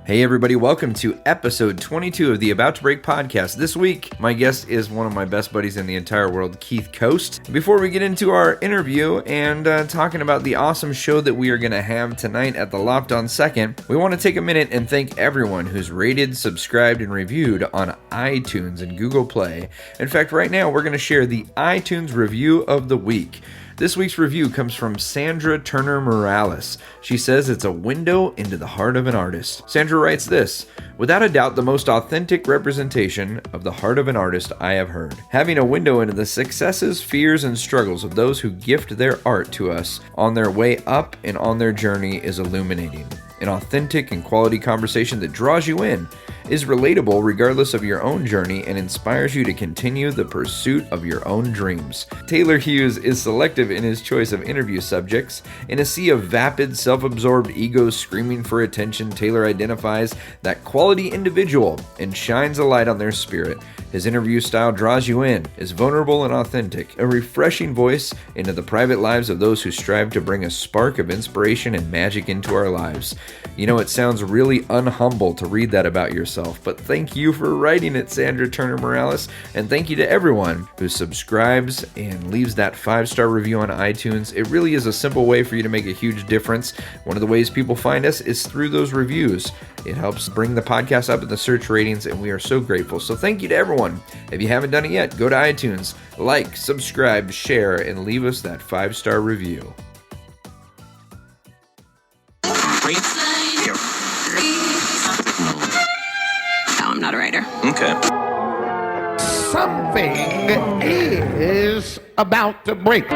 Hey everybody, welcome to episode 22 of the About to Break podcast. This week, my guest is one of my best buddies in the entire world, Keith Coast. Before we get into our interview and talking about the awesome show that we are going to have tonight at the Loft on Second, we want to take a minute and thank everyone who's rated, subscribed, and reviewed on iTunes and Google Play. In fact, right now, we're going to share the iTunes review of the week. This week's review comes from Sandra Turner Morales. She says it's a window into the heart of an artist. Sandra writes this: without a doubt, the most authentic representation of the heart of an artist I have heard. Having a window into the successes, fears, and struggles of those who gift their art to us on their way up and on their journey is illuminating. An authentic and quality conversation that draws you in, is relatable regardless of your own journey, and inspires you to continue the pursuit of your own dreams. Taylor Hughes is selective in his choice of interview subjects. In a sea of vapid, self-absorbed egos screaming for attention, Taylor identifies that quality individual and shines a light on their spirit. His interview style draws you in, is vulnerable and authentic, a refreshing voice into the private lives of those who strive to bring a spark of inspiration and magic into our lives. You know, it sounds really unhumble to read that about yourself, but thank you for writing it, Sandra Turner Morales, and thank you to everyone who subscribes and leaves that 5-star review on iTunes. It really is a simple way for you to make a huge difference. One of the ways people find us is through those reviews. It helps bring the podcast up in the search ratings, and we are so grateful. So thank you to everyone. If you haven't done it yet, go to iTunes, like, subscribe, share, and leave us that 5-star review. No, I'm not a writer. Okay. Something is about to break.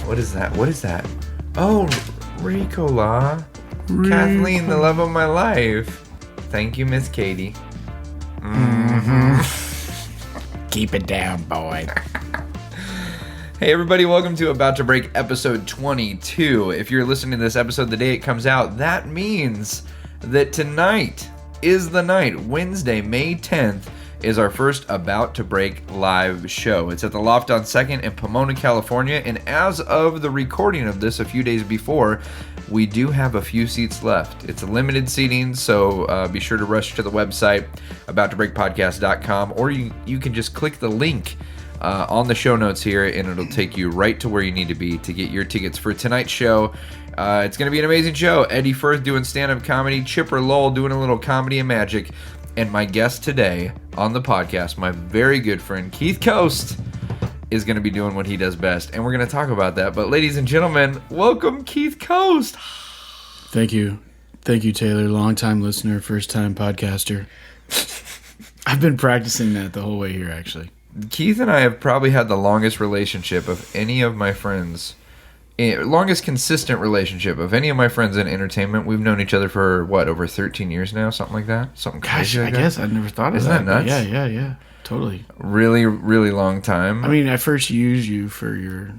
What is that? What is that? Oh, Ricola. Kathleen, the love of my life. Thank you, Miss Katie. Keep it down, boy. Hey everybody, welcome to About to Break episode 22. If you're listening to this episode the day it comes out, that means that tonight is the night. Wednesday, May 10th, is our first About to Break live show. It's at the Loft on 2nd in Pomona, California, and as of the recording of this a few days before, we do have a few seats left. It's a limited seating, so be sure to rush to the website, abouttobreakpodcast.com, or you can just click the link on the show notes here, and it'll take you right to where you need to be to get your tickets for tonight's show. It's going to be an amazing show. Eddie Firth doing stand-up comedy, Chipper Lowell doing a little comedy and magic, and my guest today on the podcast, my very good friend Keith Coast, is going to be doing what he does best, and we're going to talk about that. But ladies and gentlemen, welcome Keith Coast. Thank you. Thank you, Taylor. Long-time listener, first-time podcaster. I've been practicing that the whole way here, actually. Keith and I have probably had the longest relationship of any of my friends, longest consistent relationship of any of my friends in entertainment. We've known each other for, what, over 13 years now? Something like that? Something crazy like that? I guess I've never thought of that. Isn't that nuts? Yeah. Totally. Really, really long time. I mean, I first used you for your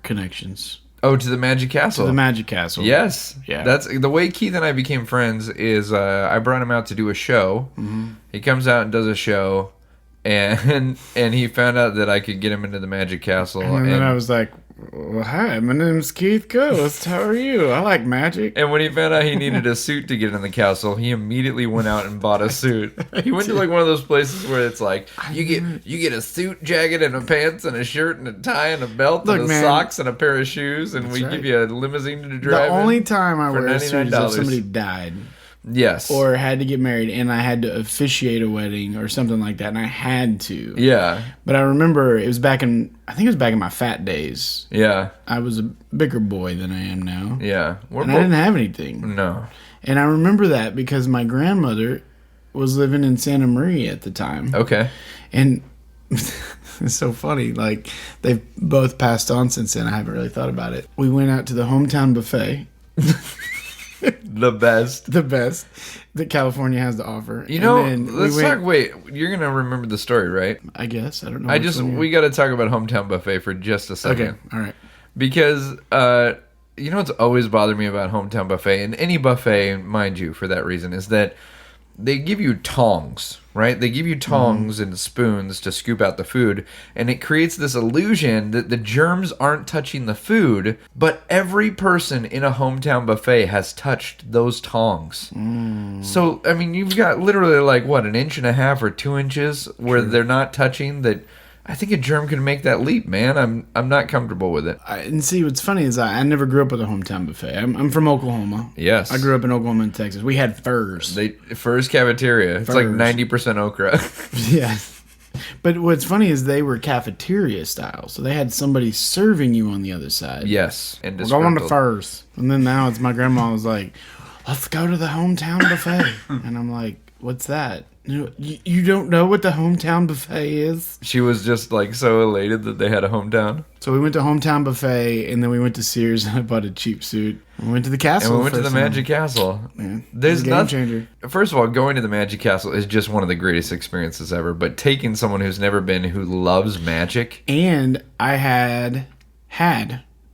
connections. Oh, to the Magic Castle. To the Magic Castle. Yes. Yeah. That's the way Keith and I became friends is I brought him out to do a show. Mm-hmm. He comes out and does a show, and he found out that I could get him into the Magic Castle. And then I was like, well, hi, my name's Keith Coast. How are you? I like magic. And when he found out he needed a suit to get in the castle, he immediately went out and bought a suit. He went to like one of those places where it's like you get a suit, jacket, and a pants, and a shirt, and a tie, and a belt, and socks, and a pair of shoes, and we give you a limousine to drive. The only time I wear a suit is if $99. somebody died. Yes. Or had to get married, and I had to officiate a wedding or something like that, and I had to. Yeah. But I remember I think it was back in my fat days. Yeah. I was a bigger boy than I am now. Yeah. I didn't have anything. No. And I remember that because my grandmother was living in Santa Maria at the time. Okay. And it's so funny. Like, they've both passed on since then. I haven't really thought about it. We went out to the hometown buffet. The best that California has to offer. You know, let's talk. Wait, you're gonna remember the story, right? I guess I don't know. We got to talk about Hometown Buffet for just a second. Okay, all right. Because you know what's always bothered me about Hometown Buffet, and any buffet, mind you, for that reason, is that they give you tongs, right? They give you tongs and spoons to scoop out the food, and it creates this illusion that the germs aren't touching the food, but every person in a hometown buffet has touched those tongs. So, I mean, you've got literally like, what, an inch and a half or 2 inches where they're not touching that. I think a germ can make that leap, man. I'm not comfortable with it. And see, what's funny is I never grew up with a hometown buffet. I'm from Oklahoma. Yes. I grew up in Oklahoma and Texas. We had Furs. Furs cafeteria. It's like 90% okra. Yeah. But what's funny is they were cafeteria style. So they had somebody serving you on the other side. Yes. And We're going to Furs. And then now it's my grandma was like, let's go to the hometown buffet. And I'm like, what's that? You don't know what the hometown buffet is? She was just like so elated that they had a hometown. So we went to hometown buffet, and then we went to Sears and I bought a cheap suit. We went to the castle. And we went to the Magic Castle. Man, There's a game changer. First of all, going to the Magic Castle is just one of the greatest experiences ever. But taking someone who's never been, who loves magic. And I had,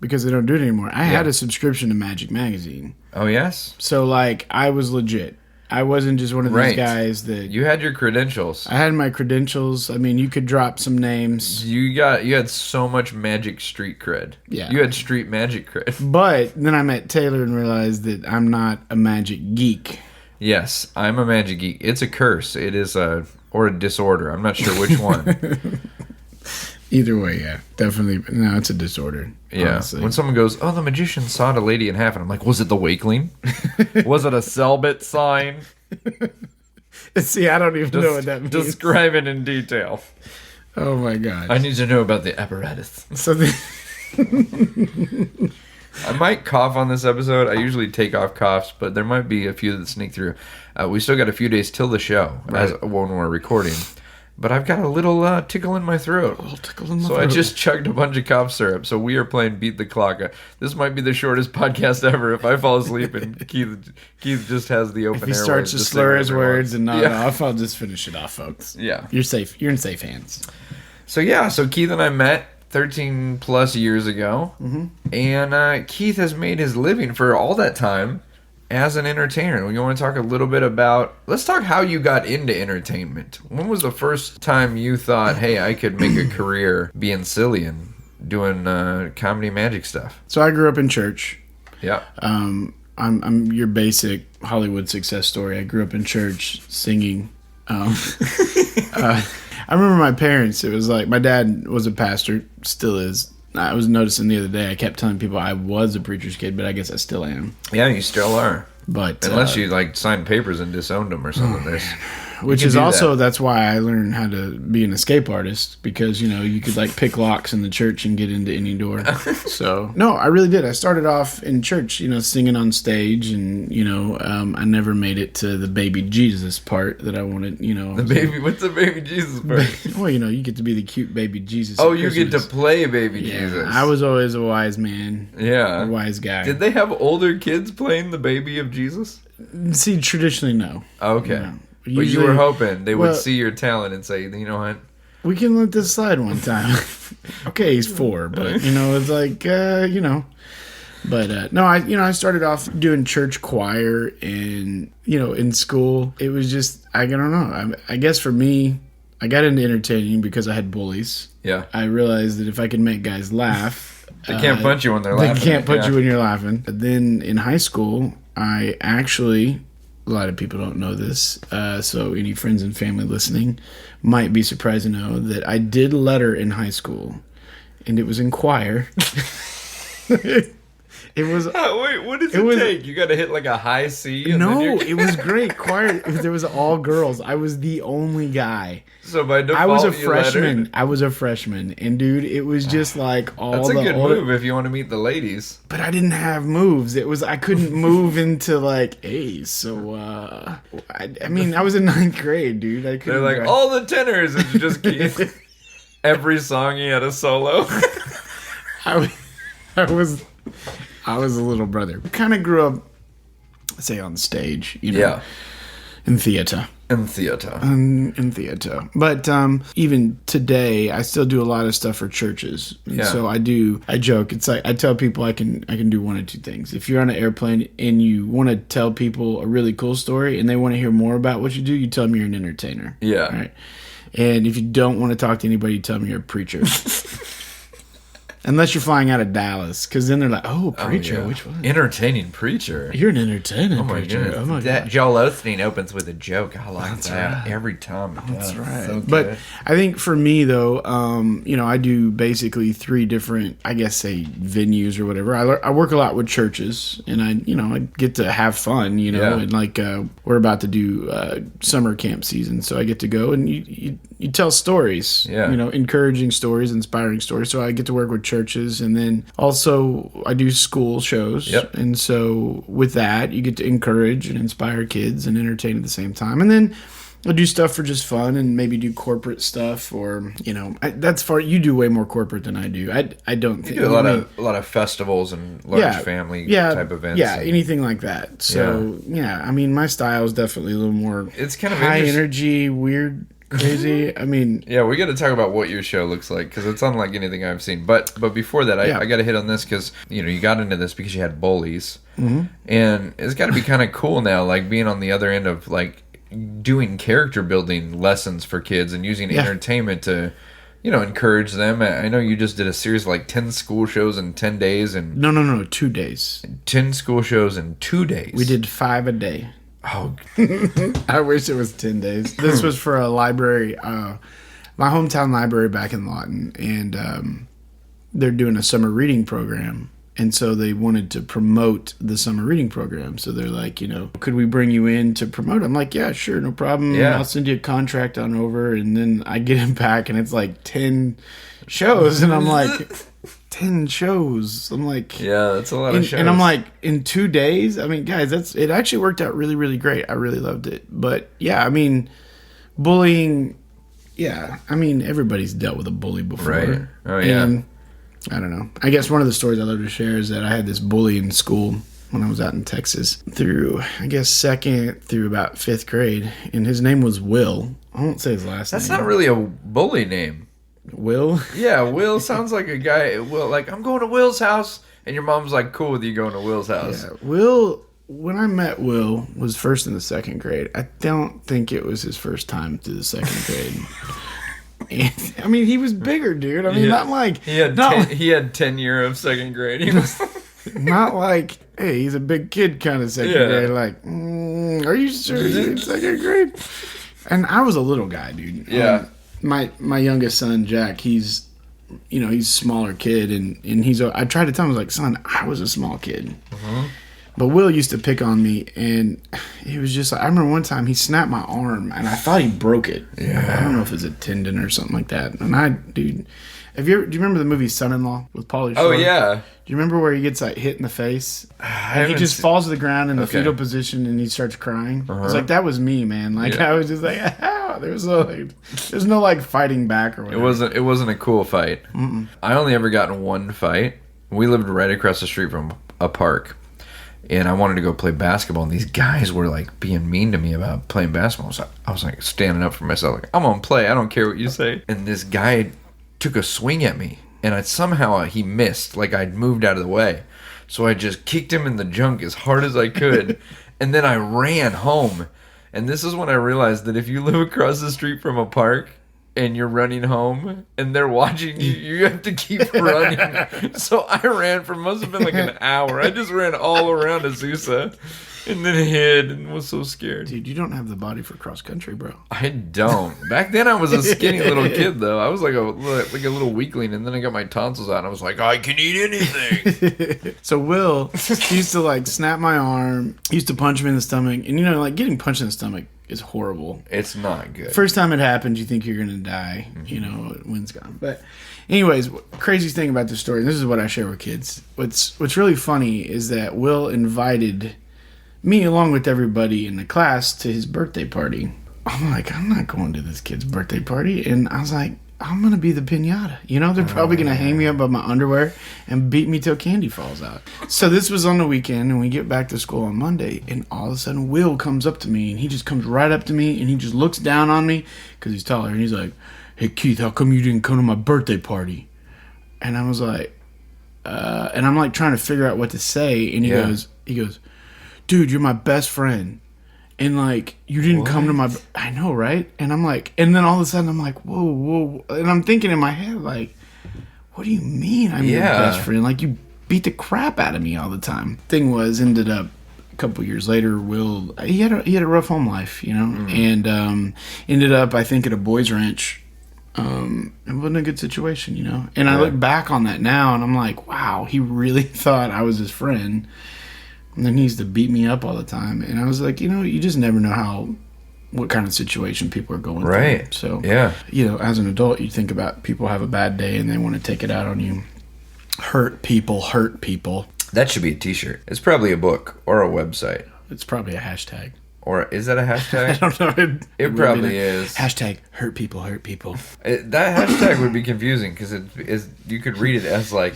because they don't do it anymore, I had a subscription to Magic Magazine. Oh, yes? So, like, I was legit. I wasn't just one of those guys that... You had your credentials. I had my credentials. I mean, you could drop some names. You had so much magic street cred. Yeah. You had street magic cred. But then I met Taylor and realized that I'm not a magic geek. Yes, I'm a magic geek. It's a curse. It is or a disorder. I'm not sure which one. Either way, yeah. Definitely. No, it's a disorder. Yeah. Honestly. When someone goes, oh, the magician sawed a lady in half, and I'm like, was it the Wakeling? Was it a Selbit sign? See, I don't even know what that means. Describe it in detail. Oh, my God. I need to know about the apparatus. So I might cough on this episode. I usually take off coughs, but there might be a few that sneak through. We still got a few days till the show when we're recording. But I've got a little tickle in my throat. A little tickle in my throat. So I just chugged a bunch of cough syrup. So we are playing Beat the Clock. This might be the shortest podcast ever if I fall asleep and Keith just has the open air. If he starts to slur his words and nod off, I'll just finish it off, folks. Yeah. You're safe. You're in safe hands. So Keith and I met 13 plus years ago. Mm-hmm. And Keith has made his living for all that time as an entertainer. We want to talk a little bit about... Let's talk how you got into entertainment. When was the first time you thought, hey, I could make a career being silly and doing comedy magic stuff? So I grew up in church. Yeah. I'm your basic Hollywood success story. I grew up in church singing. I remember my parents. It was like my dad was a pastor, still is. I was noticing the other day, I kept telling people I was a preacher's kid, but I guess I still am. Yeah, you still are. But unless you like signed papers and disowned them or something. Which is also, that's why I learned how to be an escape artist, because, you could like pick locks in the church and get into any door. So, no, I really did. I started off in church, singing on stage, and, I never made it to the baby Jesus part that I wanted, What's the baby Jesus part? Well, you get to be the cute baby Jesus. Oh, you get to play baby Jesus. I was always a wise man. Yeah. A wise guy. Did they have older kids playing the baby of Jesus? See, traditionally, no. Okay. But you were hoping they would see your talent and say, you know what? We can let this slide one time. Okay, he's 4, but, it's like, But, no, I started off doing church choir and, in school. It was just, I don't know. I guess for me, I got into entertaining because I had bullies. Yeah. I realized that if I can make guys laugh. They can't punch you when they're laughing. They can't punch you when you're laughing. But then in high school, I actually... A lot of people don't know this, so any friends and family listening might be surprised to know that I did letter in high school, and it was in choir. It was. Wait, what does it take? You got to hit like a high C. No, it was great choir. There was all girls. I was the only guy. So by default, I was a freshman. I was a freshman, and dude, it was just like all. That's a good move if you want to meet the ladies. But I didn't have moves. I couldn't move into like A's. So I mean, I was in 9th grade, dude. They're like all the tenors, and you just keep every song he had a solo. I was a little brother. Kind of grew up, say, on stage, in theater. In theater. In theater. But even today, I still do a lot of stuff for churches. And so I joke. It's like I tell people I can do one of two things. If you're on an airplane and you want to tell people a really cool story and they want to hear more about what you do, you tell them you're an entertainer. Yeah. Right? And if you don't want to talk to anybody, you tell them you're a preacher. Unless you're flying out of Dallas, because then they're like, "Oh, preacher, yeah. which one? Entertaining preacher. You're an entertaining my preacher." goodness. Oh my That god, Joel Osteen opens with a joke. I like That's that right. every time. that's right. So But good. I think for me though, I do basically 3 different, I guess, say venues or whatever. I work a lot with churches, and I get to have fun, Yeah. and like we're about to do summer camp season, so I get to go and you tell stories, Yeah. encouraging stories, inspiring stories. So I get to work with churches, and then also I do school shows. Yep. And so with that, you get to encourage and inspire kids and entertain at the same time. And then I do stuff for just fun and maybe do corporate stuff, or that's far. You do way more corporate than I do. I don't think You do a lot of festivals and large family type events. Yeah, and anything like that. So I mean, my style is definitely a little more. It's kind of high interesting. energy, weird, crazy. I mean, Yeah, we got to talk about what your show looks like, because it's unlike anything I've seen. But before that, I got to hit on this because you got into this because you had bullies, and it's got to be kind of cool now, like being on the other end of like doing character building lessons for kids and using entertainment to encourage them. I know you just did a series of like 10 school shows in 10 days, and no, 2 days. 10 school shows in 2 days. We did 5 a day. Oh, I wish it was 10 days. This was for a library, my hometown library back in Lawton, and they're doing a summer reading program. And so they wanted to promote the summer reading program. So they're like, could we bring you in to promote? I'm like, yeah, sure, no problem. Yeah. I'll send you a contract on over. And then I get it back, and it's like 10 shows. And I'm like, 10 shows. I'm like, yeah, that's a lot of shows. and I'm like, in 2 days? I mean, guys, it actually worked out really, really great. I really loved it. But yeah, I mean, bullying, I mean, everybody's dealt with a bully before. Right. Oh, yeah. And I don't know. I guess one of the stories I love to share is that I had this bully in school when I was out in Texas through, I guess, 2nd through about 5th grade. And his name was Will. I won't say his last name. That's not really a bully name. Will? Yeah, Will sounds like a guy. Will, like, I'm going to Will's house, and your mom's like, cool with you going to Will's house. Yeah, Will, when I met Will, was first in the 2nd grade. I don't think it was his first time through the 2nd grade. And, I mean, he was bigger, dude. I mean, not like he had tenure of 2nd grade. He was not like, hey, he's a big kid kind of 2nd grade. Like, are you sure he's in 2nd grade? And I was a little guy, dude. Yeah. My youngest son, Jack, he's a smaller kid, and I tried to tell him, I was like, son, I was a small kid. Mm-hmm. But Will used to pick on me, and he was just like, I remember one time he snapped my arm, and I thought he broke it. Yeah. I don't know if it was a tendon or something like that. And do you remember the movie Son-in-Law with Pauly Shore? Oh, yeah. Do you remember where he gets like hit in the face? I He just falls to the ground in the Okay. fetal position, and he starts crying. Uh-huh. It's like, that was me, man. Like, Yeah. I was just like, ow. There's no like fighting back or whatever. It wasn't a cool fight. Mm-mm. I only ever got in one fight. We lived right across the street from a park, and I wanted to go play basketball, and these guys were like being mean to me about playing basketball. So I was like standing up for myself, like, I'm gonna play. I don't care what you say. And this guy took a swing at me, and he missed. Like, I'd moved out of the way, so I just kicked him in the junk as hard as I could, and then I ran home. And this is when I realized that if you live across the street from a park and you're running home and they're watching you, you have to keep running. So I ran for must have been like an hour. I just ran all around Azusa and then hid and was so scared. Dude, you don't have the body for cross country, bro. I don't. Back then I was a skinny little kid though. I was like a little weakling, and then I got my tonsils out and I was like, I can eat anything. So Will he used to like snap my arm. He used to punch me in the stomach, and like getting punched in the stomach is horrible. It's not good. First time it happens, you think you're gonna die. Wind's gone. But anyways, craziest thing about this story, and this is what I share with kids. What's really funny is that Will invited me along with everybody in the class to his birthday party. I'm like, I'm not going to this kid's birthday party. And I was like, I'm going to be the piñata. You know, they're probably going to hang me up by my underwear and beat me till candy falls out. So this was on the weekend, and we get back to school on Monday, and all of a sudden Will comes up to me, and he just comes right up to me, and he just looks down on me because he's taller, and he's like, "Hey, Keith, how come you didn't come to my birthday party?" And I was like, and I'm like trying to figure out what to say, and he goes, "Dude, you're my best friend. And, like, you didn't come to my... I know, right? And I'm like... And then all of a sudden, I'm like, whoa. And I'm thinking in my head, like, what do you mean I'm your best friend? Like, you beat the crap out of me all the time. Thing was, ended up a couple years later, Will... He had a rough home life, you know? And ended up, I think, at a boys' ranch. It wasn't a good situation, you know? And I look back on that now, and I'm like, wow, he really thought I was his friend. And then he used to beat me up all the time. And I was like, you know, you just never know what kind of situation people are going through. So, you know, as an adult, you think about people have a bad day and they want to take it out on you. Hurt people. That should be a t-shirt. It's probably a book or a website. It's probably a hashtag. Or is that a hashtag? I don't know. It probably is. Hashtag hurt people. That hashtag would be confusing because you could read it as like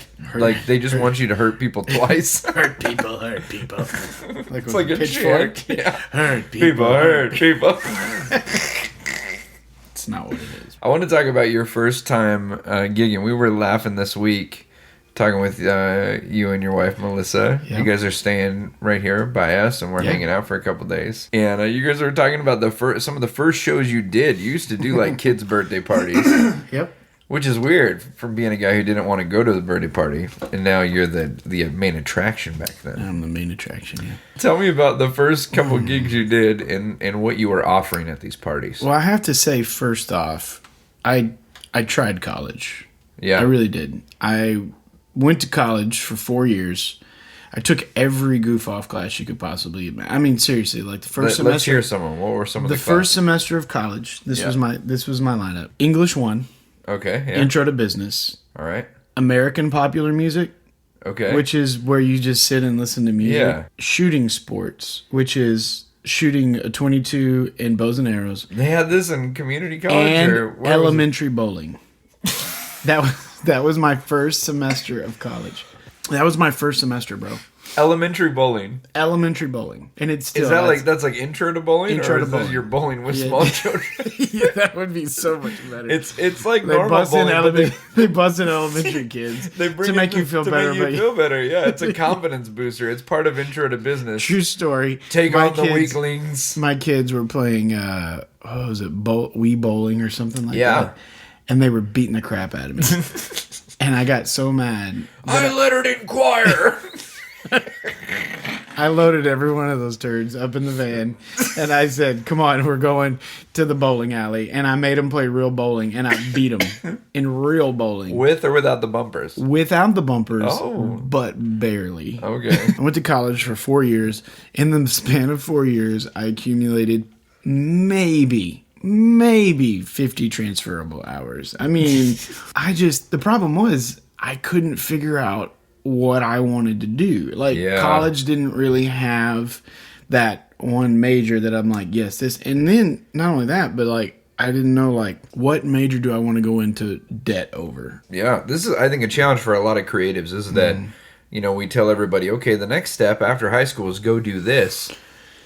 they just want you to hurt people twice. hurt people. It's like a pitchfork. Yeah. Hurt people. It's not what it is. I want to talk about your first time gigging. We were laughing this week talking with you and your wife, Melissa. Yep. You guys are staying right here by us, and we're hanging out for a couple days. And you guys were talking about some of the first shows you did. You used to do, like, kids' birthday parties. Yep. Which is weird from being a guy who didn't want to go to the birthday party, and now you're the main attraction back then. I'm the main attraction, yeah. Tell me about the first couple gigs you did and what you were offering at these parties. Well, I have to say, first off, I tried college. Yeah. I really did. I went to college for 4 years. I took every goof-off class you could possibly imagine. I mean, seriously, like the first semester. Let's hear some of them. What were some of the first semester of college? This was my lineup. English 1. Okay. Yeah. Intro to business. All right. American popular music. Okay. Which is where you just sit and listen to music. Yeah. Shooting sports, which is shooting a .22 and bows and arrows. They had this in community college and elementary bowling. That was my first semester of college. That was my first semester, bro. Elementary bowling. And it's still... Is that that's like intro to bowling? Intro or to is bowling. This your bowling with small children? Yeah, that would be so much better. It's like normal bowling. They bust in elementary kids to make you feel better. Yeah, it's a confidence booster. It's part of intro to business. True story. Take on the weaklings. My kids were playing, what was it, Wii bowling or something like that. Yeah. And they were beating the crap out of me. And I got so mad. I lettered in choir. I loaded every one of those turds up in the van, and I said, come on, we're going to the bowling alley. And I made them play real bowling, and I beat them in real bowling. With or without the bumpers? Without the bumpers, but barely. Okay. I went to college for 4 years. In the span of 4 years, I accumulated maybe 50 transferable hours. I mean, the problem was I couldn't figure out what I wanted to do. Like, college didn't really have that one major that I'm like, yes, this. And then not only that, but like, I didn't know, like, what major do I want to go into debt over? Yeah, this is, I think, a challenge for a lot of creatives is that, you know, we tell everybody, okay, the next step after high school is go do this.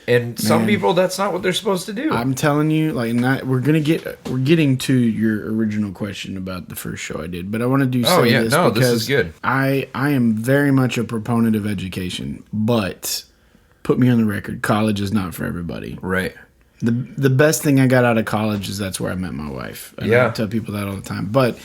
And some people, that's not what they're supposed to do. I'm telling you, like, we're getting to your original question about the first show I did, but I want to do this because this is good. I am very much a proponent of education, but put me on the record, college is not for everybody. Right. The best thing I got out of college is that's where I met my wife. And I tell people that all the time. But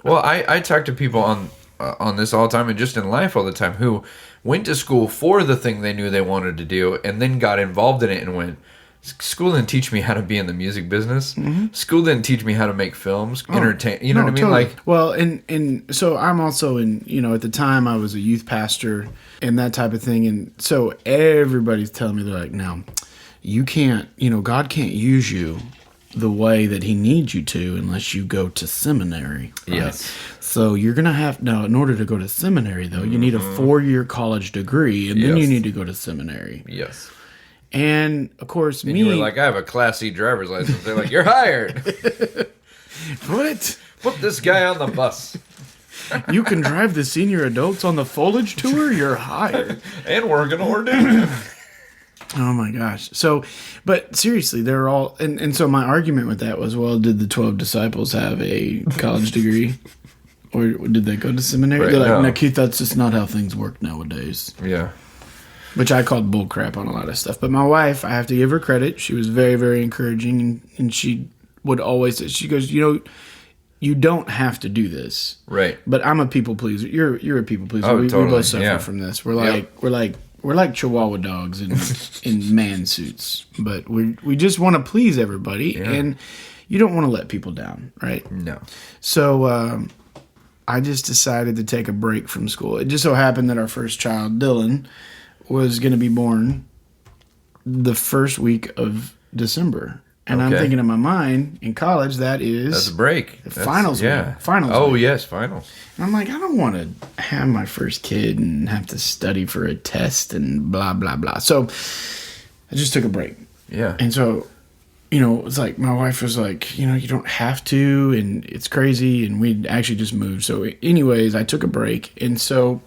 well, I talk to people on this all the time and just in life all the time who went to school for the thing they knew they wanted to do and then got involved in it and went, school didn't teach me how to be in the music business. Mm-hmm. School didn't teach me how to make films, entertain. You know what I mean? Totally. Like, well, and so I'm also in, you know, at the time I was a youth pastor and that type of thing. And so everybody's telling me, they're like, no, you can't, you know, God can't use you the way that he needs you to unless you go to seminary. Right? Yes. So you're going to have, now in order to go to seminary though, you need a 4-year college degree and then you need to go to seminary. Yes. And of course, and you were like, I have a Class C driver's license. They're like, you're hired. What? Put this guy on the bus. You can drive the senior adults on the foliage tour? You're hired. And we're going to ordain him. Oh my gosh. So, but seriously, they're all, and so my argument with that was, well, did the 12 disciples have a college degree? Or did they go to seminary? Right, They're like, no. no, Keith, that's just not how things work nowadays. Yeah. Which I called bull crap on a lot of stuff. But my wife, I have to give her credit. She was very, very encouraging. And she would always say, she goes, you don't have to do this. Right. But I'm a people pleaser. You're a people pleaser. Oh, we totally. both suffer Yeah. from this. We're like Chihuahua dogs in man suits. But we just want to please everybody. Yeah. And you don't want to let people down, right? No. So I just decided to take a break from school. It just so happened that our first child, Dylan, was going to be born the first week of December. And I'm Okay. thinking in my mind, in college, that's a break. finals Yeah. week. Finals Oh, week. yes, finals. And I'm like, I don't want to have my first kid and have to study for a test and blah, blah, blah. So I just took a break. Yeah. And so, it's like my wife was like, you don't have to, and it's crazy, and we actually just moved. So anyways, I took a break. And so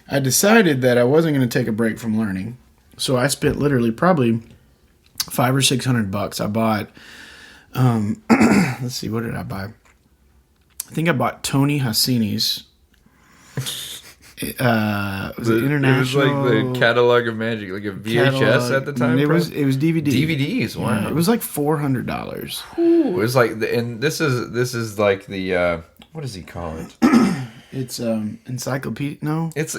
I decided that I wasn't going to take a break from learning. So I spent literally probably $500 or $600. I bought, let's see, what did I buy? I think I bought Tony Hassini's. Was it international? It was like the catalog of magic, like a VHS at the time. It was DVD. DVDs. Wow. Yeah, it was like $400. It was like, and this is like the what does he call it? It's encyclopedia. No, It's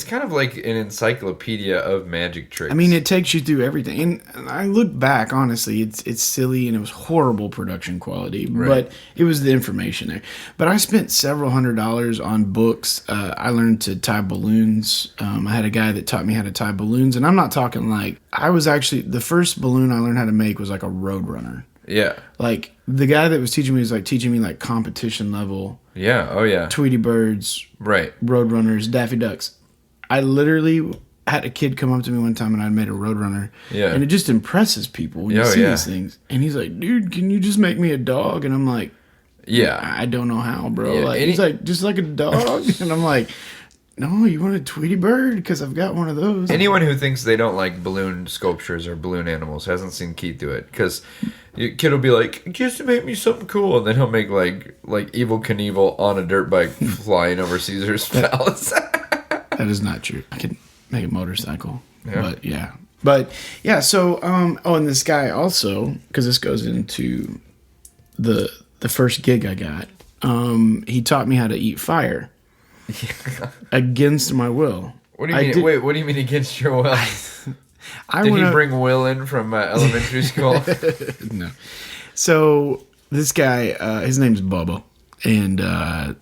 kind of like an encyclopedia of magic tricks. I mean, it takes you through everything. And I look back, honestly, it's silly and it was horrible production quality, but it was the information there. But I spent several $100s on books. I learned to tie balloons. I had a guy that taught me how to tie balloons, and I'm not talking like, I was actually, the first balloon I learned how to make was like a Roadrunner. Yeah. Like, the guy that was teaching me was like teaching me like competition level. Yeah. Oh yeah. Tweety Birds, Right. Roadrunners, Daffy Ducks. I literally had a kid come up to me one time and I'd made a Roadrunner. Yeah. And it just impresses people when you see yeah. these things. And he's like, dude, can you just make me a dog? And I'm like, Yeah. I don't know how, bro. Yeah, Like, he's like, just like a dog? And I'm like, no, you want a Tweety Bird? Because I've got one of those. Anyone who thinks they don't like balloon sculptures or balloon animals hasn't seen Keith do it. Because your kid will be like, just make me something cool. And then he'll make like Evel Knievel on a dirt bike flying over Caesar's palace. That is not true. I can make a motorcycle. Yeah. But yeah. But yeah, so and this guy also, because this goes into the first gig I got, he taught me how to eat fire. Against my will. What do you mean? Wait, what do you mean against your will? Did he bring Will in from elementary school? No. So this guy, his name's Bubba, and I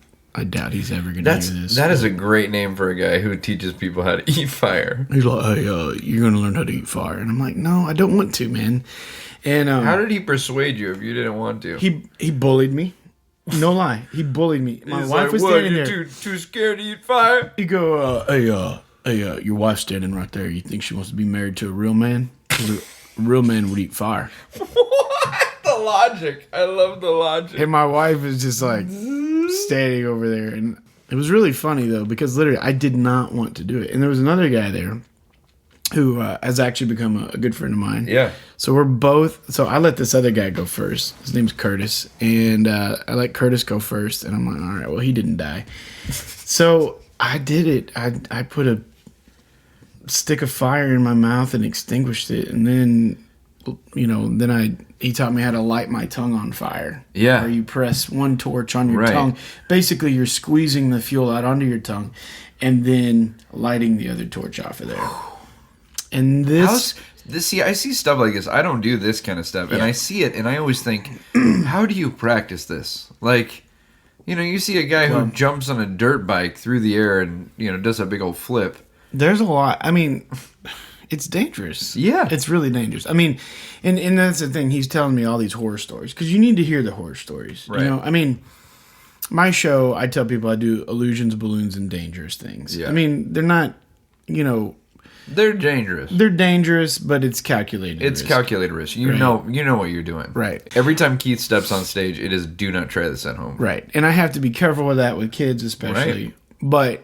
doubt he's ever going to hear this. That is a great name for a guy who teaches people how to eat fire. He's like, hey, you're going to learn how to eat fire. And I'm like, no, I don't want to, man. And how did he persuade you if you didn't want to? He bullied me. No lie. He bullied me. My He's wife like, was what, standing you're there. too scared to eat fire? He go, hey, your wife's standing right there. You think she wants to be married to a real man? 'Cause a real man would eat fire. What? The logic. I love the logic. And my wife is just like standing over there. And it was really funny, though, because literally I did not want to do it. And there was another guy there who has actually become a good friend of mine. Yeah. So I let this other guy go first. His name's Curtis. And I let Curtis go first. And I'm like, all right, well, he didn't die. So I did it. I put a stick of fire in my mouth and extinguished it. And then, he taught me how to light my tongue on fire. Yeah. Where you press one torch on your Right. tongue. Basically, you're squeezing the fuel out onto your tongue and then lighting the other torch off of there. And this, I see stuff like this. I don't do this kind of stuff, and I see it, and I always think, how do you practice this? Like, you see a guy who jumps on a dirt bike through the air and does a big old flip. there's a lot. I mean, it's dangerous. Yeah. It's really dangerous. I mean, and that's the thing. He's telling me all these horror stories because you need to hear the horror stories. Right. I mean, my show, I tell people I do illusions, balloons, and dangerous things. Yeah. I mean, they're not, They're dangerous. They're dangerous, but it's calculated. It's calculated risk. You know what you're doing. Right. Every time Keith steps on stage, it is do not try this at home. Right. And I have to be careful with that with kids especially. Right. But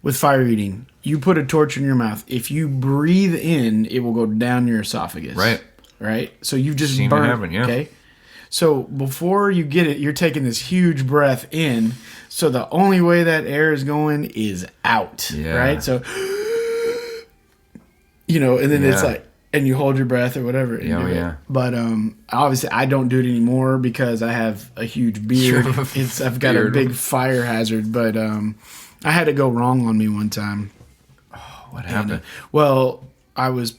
with fire eating, you put a torch in your mouth. If you breathe in, it will go down your esophagus. Right. Right? So you just Seen burn. it happen, yeah. Okay? So before you get it, you're taking this huge breath in. So the only way that air is going is out. Yeah. Right? So, and then it's like, and you hold your breath or whatever. And do it. But obviously, I don't do it anymore because I have a huge beard. I've got a big fire hazard. But I had it go wrong on me one time. Oh, what happened? I was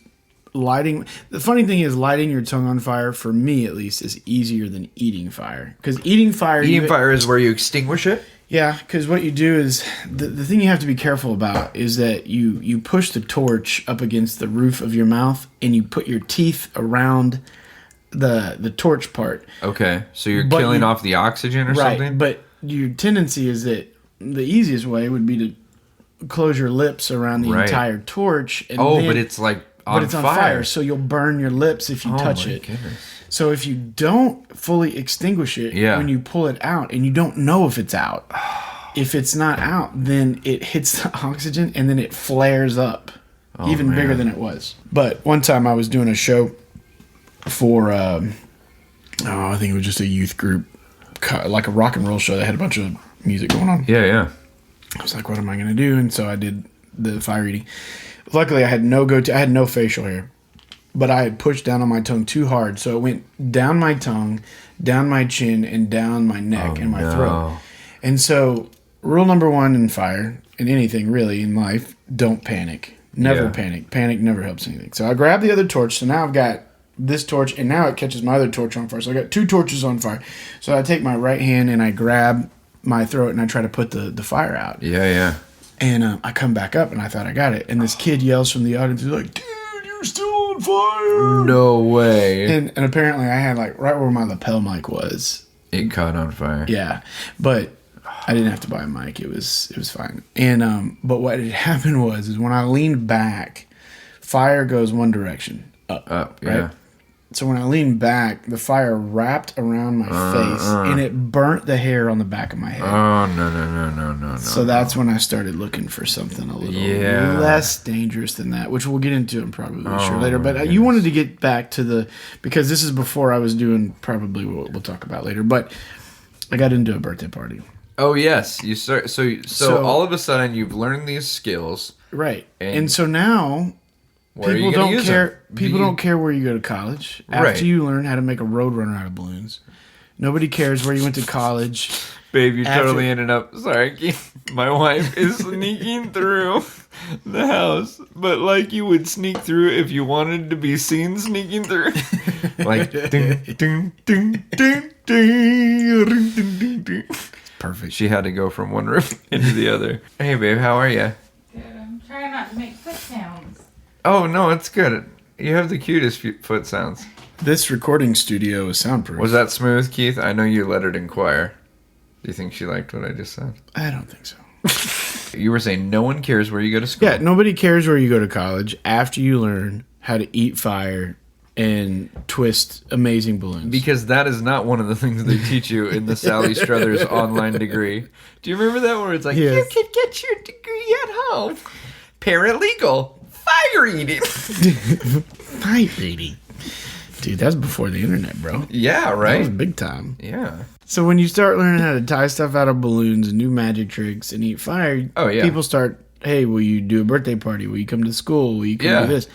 lighting. The funny thing is, lighting your tongue on fire, for me at least, is easier than eating fire. Because eating fire is where you extinguish it? Yeah, because what you do is, the thing you have to be careful about is that you push the torch up against the roof of your mouth and you put your teeth around the torch part. Okay, so you're killing off the oxygen or something? Right, but your tendency is that the easiest way would be to close your lips around the entire torch. And but it's like on fire. So you'll burn your lips if you touch it. Goodness. So if you don't fully extinguish it when you pull it out, and you don't know if it's out, if it's not out, then it hits the oxygen and then it flares up even bigger than it was. But one time I was doing a show for, I think it was just a youth group, like a rock and roll show that had a bunch of music going on. Yeah. I was like, what am I going to do? And so I did the fire eating. Luckily, I had no facial hair. But I had pushed down on my tongue too hard, so it went down my tongue, down my chin, and down my neck and my throat. And so, rule number 1 in fire, in anything really in life, don't panic. Never panic. Panic never helps anything. So I grabbed the other torch, so now I've got this torch, and now it catches my other torch on fire. So I got 2 torches on fire. So I take my right hand and I grab my throat and I try to put the fire out. Yeah. And I come back up and I thought I got it. And this kid yells from the audience, he's like, dude, you're still on fire. No way. And apparently I had right where my lapel mic was. It caught on fire. Yeah. But I didn't have to buy a mic. It was fine. And but what had happened was when I leaned back, fire goes one direction. Up. Yeah. Right? So when I leaned back, the fire wrapped around my face and it burnt the hair on the back of my head. Oh, no. So that's when I started looking for something a little less dangerous than that, which we'll get into and probably sure later. But you wanted to get back to because this is before I was doing probably what we'll talk about later. But I got into a birthday party. Oh, yes. You start. So all of a sudden you've learned these skills. Right. And so now... People don't care. People don't care where you go to college. After you learn how to make a roadrunner out of balloons, nobody cares where you went to college. Babe, you totally ended up. Sorry, my wife is sneaking through the house, but you would sneak through if you wanted to be seen sneaking through, ding, ding, ding, ding, ding. Perfect. She had to go from one room into the other. Hey, babe, how are you? Good. I'm trying not to make foot sounds. Oh, no, it's good. You have the cutest foot sounds. This recording studio is soundproof. Was that smooth, Keith? I know you let it inquire. Do you think she liked what I just said? I don't think so. You were saying no one cares where you go to school. Yeah, nobody cares where you go to college after you learn how to eat fire and twist amazing balloons. Because that is not one of the things they teach you in the Sally Struthers online degree. Do you remember that where it's like, you can get your degree at home. Paralegal. Fire eating. Fire eating. Dude, that's before the internet, bro. Yeah, right? That was big time. Yeah. So when you start learning how to tie stuff out of balloons and do magic tricks and eat fire, people start, hey, will you do a birthday party? Will you come to school? Will you come do this?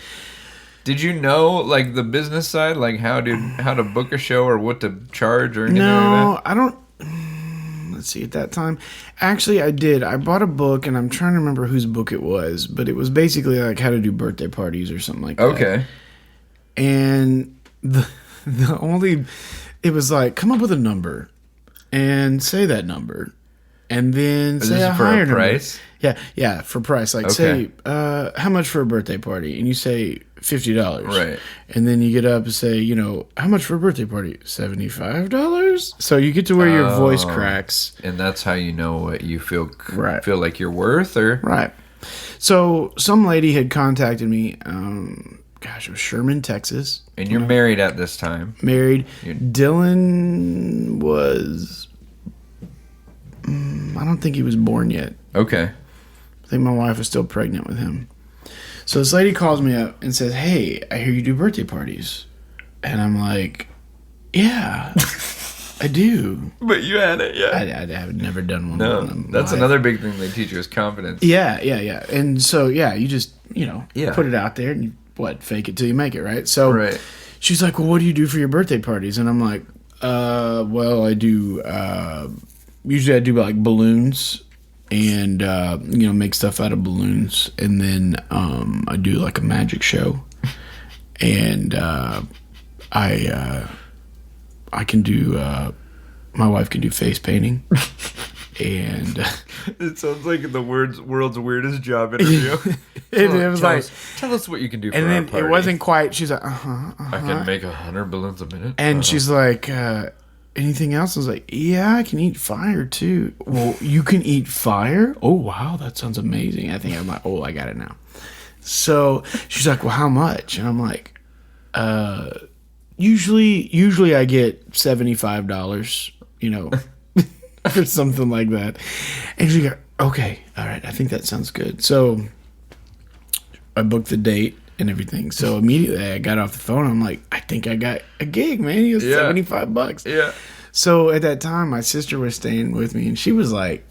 Did you know, the business side, how to book a show or what to charge or anything like that? No, I don't. Let's see, at that time. Actually, I did. I bought a book, and I'm trying to remember whose book it was, but it was basically how to do birthday parties or something like that. Okay. And it was come up with a number and say that number. And then say a higher number. Price? Yeah, for price. Say, how much for a birthday party? And you say $50. Right. And then you get up and say, how much for a birthday party? $75? So you get to where your voice cracks. And that's how you know what you feel like you're worth, or? Right. So some lady had contacted me. It was Sherman, Texas. And you're married at this time. Married. Dylan was... I don't think he was born yet. Okay. I think my wife was still pregnant with him. So this lady calls me up and says, "Hey, I hear you do birthday parties." And I'm like, "Yeah, I do." But you had it, yeah. I have never done one. No, that's another big thing they teach you is confidence. Yeah. And so, you just, put it out there and you, fake it till you make it, right? So right. She's like, "Well, what do you do for your birthday parties?" And I'm like, well, I do, usually I do like balloons and, make stuff out of balloons. And then I do like a magic show. And I can do, my wife can do face painting. And it sounds like the world's weirdest job interview. it was like, tell us what you can do for and our then party. it wasn't quite. She's like, I can make 100 balloons a minute. And she's like, anything else? I was like, yeah, I can eat fire too. Well, you can eat fire? Oh wow, that sounds amazing. I think I'm like, I got it now. So she's like, well, how much? And I'm like, usually I get $75, or something like that. And she go, okay, all right, I think that sounds good. So I booked the date and everything. So immediately I got off the phone. I'm like, I think I got a gig, man. It was $75. Yeah. So at that time, my sister was staying with me, and she was like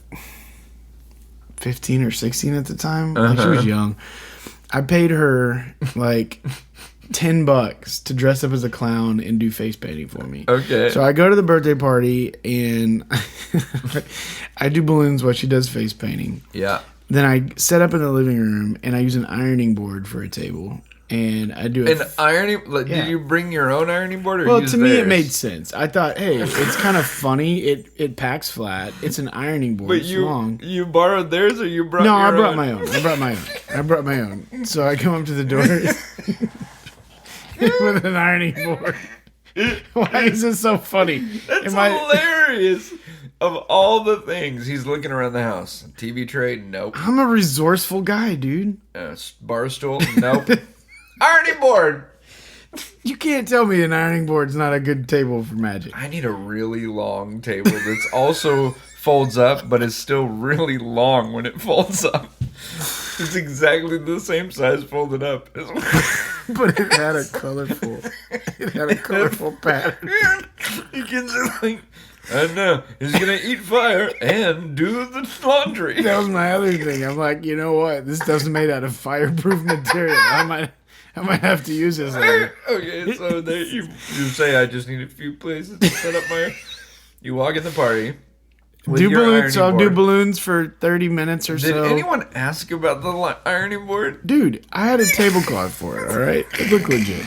15 or 16 at the time. Like, she was young. I paid her like $10 to dress up as a clown and do face painting for me. Okay. So I go to the birthday party and I do balloons while she does face painting. Yeah. Then I set up in the living room and I use an ironing board for a table. And I do an ironing. Did you bring your own ironing board? Or use to me, theirs? it made sense. I thought, hey, it's kind of funny. It packs flat. It's an ironing board. But it's long. You borrowed theirs, or you brought? No, your I brought own? my own. I brought my own. So I come up to the door with an ironing board. Why is this so funny? That's hilarious. Of all the things, he's looking around the house. TV tray? Nope. I'm a resourceful guy, dude. Bar stool? Nope. Ironing board. You can't tell me an ironing board's not a good table for magic. I need a really long table that's also folds up, but is still really long when it folds up. It's exactly the same size folded up. But it had a colorful pattern. You can just like, I know, he's going to eat fire and do the laundry. That was my other thing. I'm like, you know what? This stuff's made out of fireproof material. I might have to use this later. Okay, so there you say, I just need a few places to set up my... You walk in the party. Do balloons. So I'll do balloons for 30 minutes or so. Did anyone ask about the ironing board? Dude, I had a tablecloth for it, all right? It looked legit.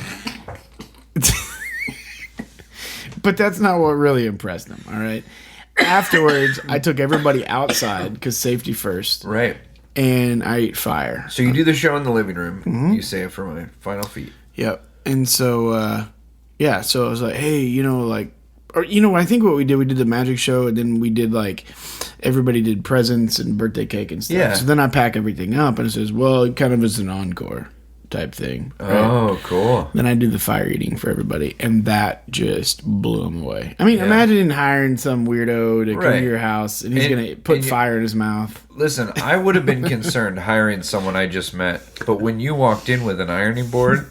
But that's not what really impressed them, all right? Afterwards, I took everybody outside because safety first. Right. And I ate fire. So you do the show in the living room. Mm-hmm. You say it for my final feet. Yep. And so, so I was like, hey, I think what we did the magic show, and then we did everybody did presents and birthday cake and stuff. Yeah. So then I pack everything up, and it says, well, it kind of is an encore type thing. Right? Oh, cool. Then I do the fire eating for everybody, and that just blew them away. I mean, imagine hiring some weirdo to come to your house, and he's going to put fire in his mouth. Listen, I would have been concerned hiring someone I just met, but when you walked in with an ironing board...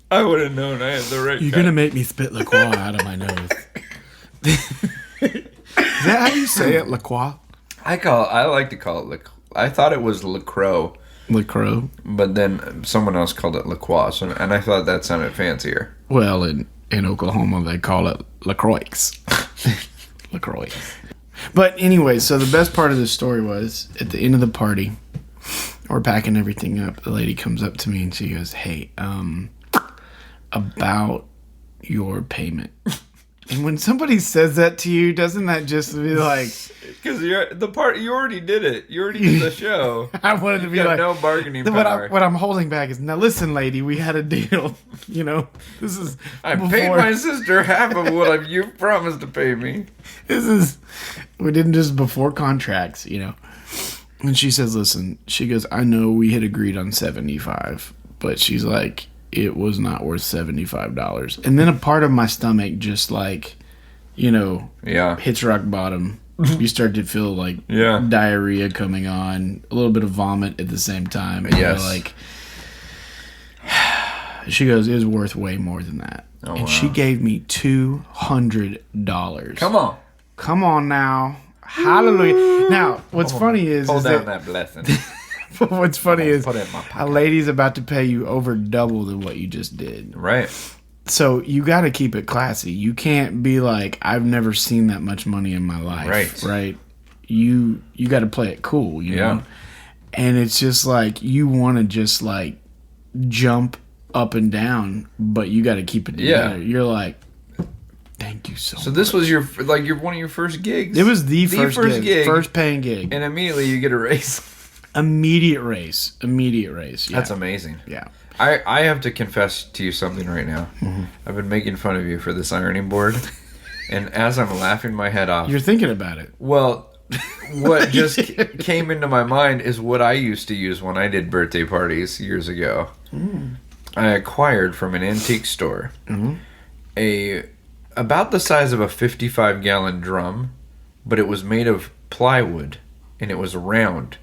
I would have known I had the right You're going to make me spit La Croix out of my nose. Is that how you say it, La Croix? I like to call it I thought it was LaCroix. LaCroix? But then someone else called it La Croix, and I thought that sounded fancier. Well, in Oklahoma, they call it LaCroix. LaCroix. But anyway, so the best part of the story was, at the end of the party, we're packing everything up. The lady comes up to me and she goes, hey, about your payment. And when somebody says that to you, doesn't that just be like... Because you already did it. You already did the show. I wanted to be like... no bargaining power. What I'm holding back is, now listen, lady, we had a deal. This is... I paid my sister half of what you promised to pay me. We didn't just before contracts, And she says, listen, she goes, I know we had agreed on 75, but she's like, it was not worth $75. And then a part of my stomach just like, hits rock bottom. You start to feel like diarrhea coming on, a little bit of vomit at the same time. And you're like, she goes, it was worth way more than that. Oh, and she gave me $200. Come on now. Hallelujah. Now, what's funny is... Hold down that blessing. What's funny is a lady's about to pay you over double than what you just did. Right. So you got to keep it classy. You can't be like, I've never seen that much money in my life. Right. You got to play it cool, you know? And it's just like, you want to just like jump up and down, but you got to keep it together. You're like, thank you so much. So this was your one of your first gigs? It was the first gig. First paying gig. And immediately you get a raise. Immediate race. Yeah. That's amazing. Yeah. I have to confess to you something right now. Mm-hmm. I've been making fun of you for this ironing board. And as I'm laughing my head off... You're thinking about it. Well, what just came into my mind is what I used to use when I did birthday parties years ago. Mm. I acquired from an antique store about the size of a 55-gallon drum, but it was made of plywood, and it was round,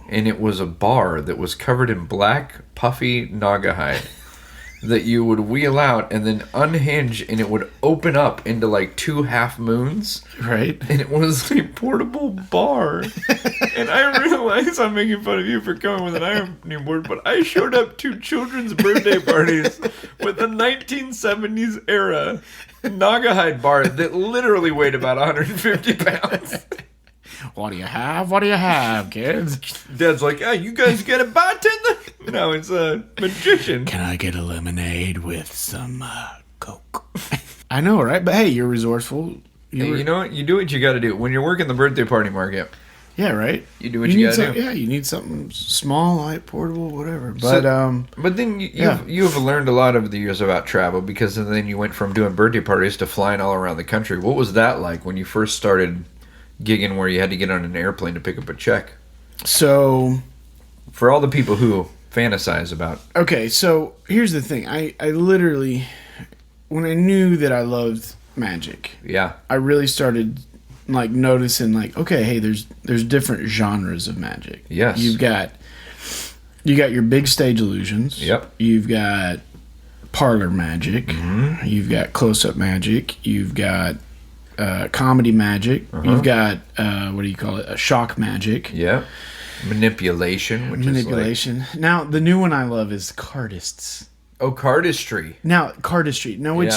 and it was a bar that was covered in black, puffy Naugahyde that you would wheel out and then unhinge, and it would open up into like 2 half moons. Right. And it was a portable bar. And I realize I'm making fun of you for coming with an ironing board, but I showed up to children's birthday parties with a 1970s era Naugahyde bar that literally weighed about 150 pounds. What do you have? What do you have, kids? Dad's like, oh, you guys get a bartender? No, it's a magician. Can I get a lemonade with some Coke? I know, right? But hey, you're resourceful. You know what? You do what you got to do. When you're working the birthday party market. Yeah, right? You do what you got to do. Yeah, you need something small, light, portable, whatever. But then you've learned a lot over the years about travel, because then you went from doing birthday parties to flying all around the country. What was that like when you first started gigging where you had to get on an airplane to pick up a check? So, for all the people who fantasize about... Okay, so here's the thing. I literally, when I knew that I loved magic, I really started like noticing like, okay, hey, there's different genres of magic. Yes. You got your big stage illusions. Yep. You've got parlor magic. Mm-hmm. You've got close-up magic. You've got comedy magic. You've got what do you call it? Shock magic. Yeah. Manipulation. Now the new one I love is cardists. Oh, cardistry. Now cardistry. No, which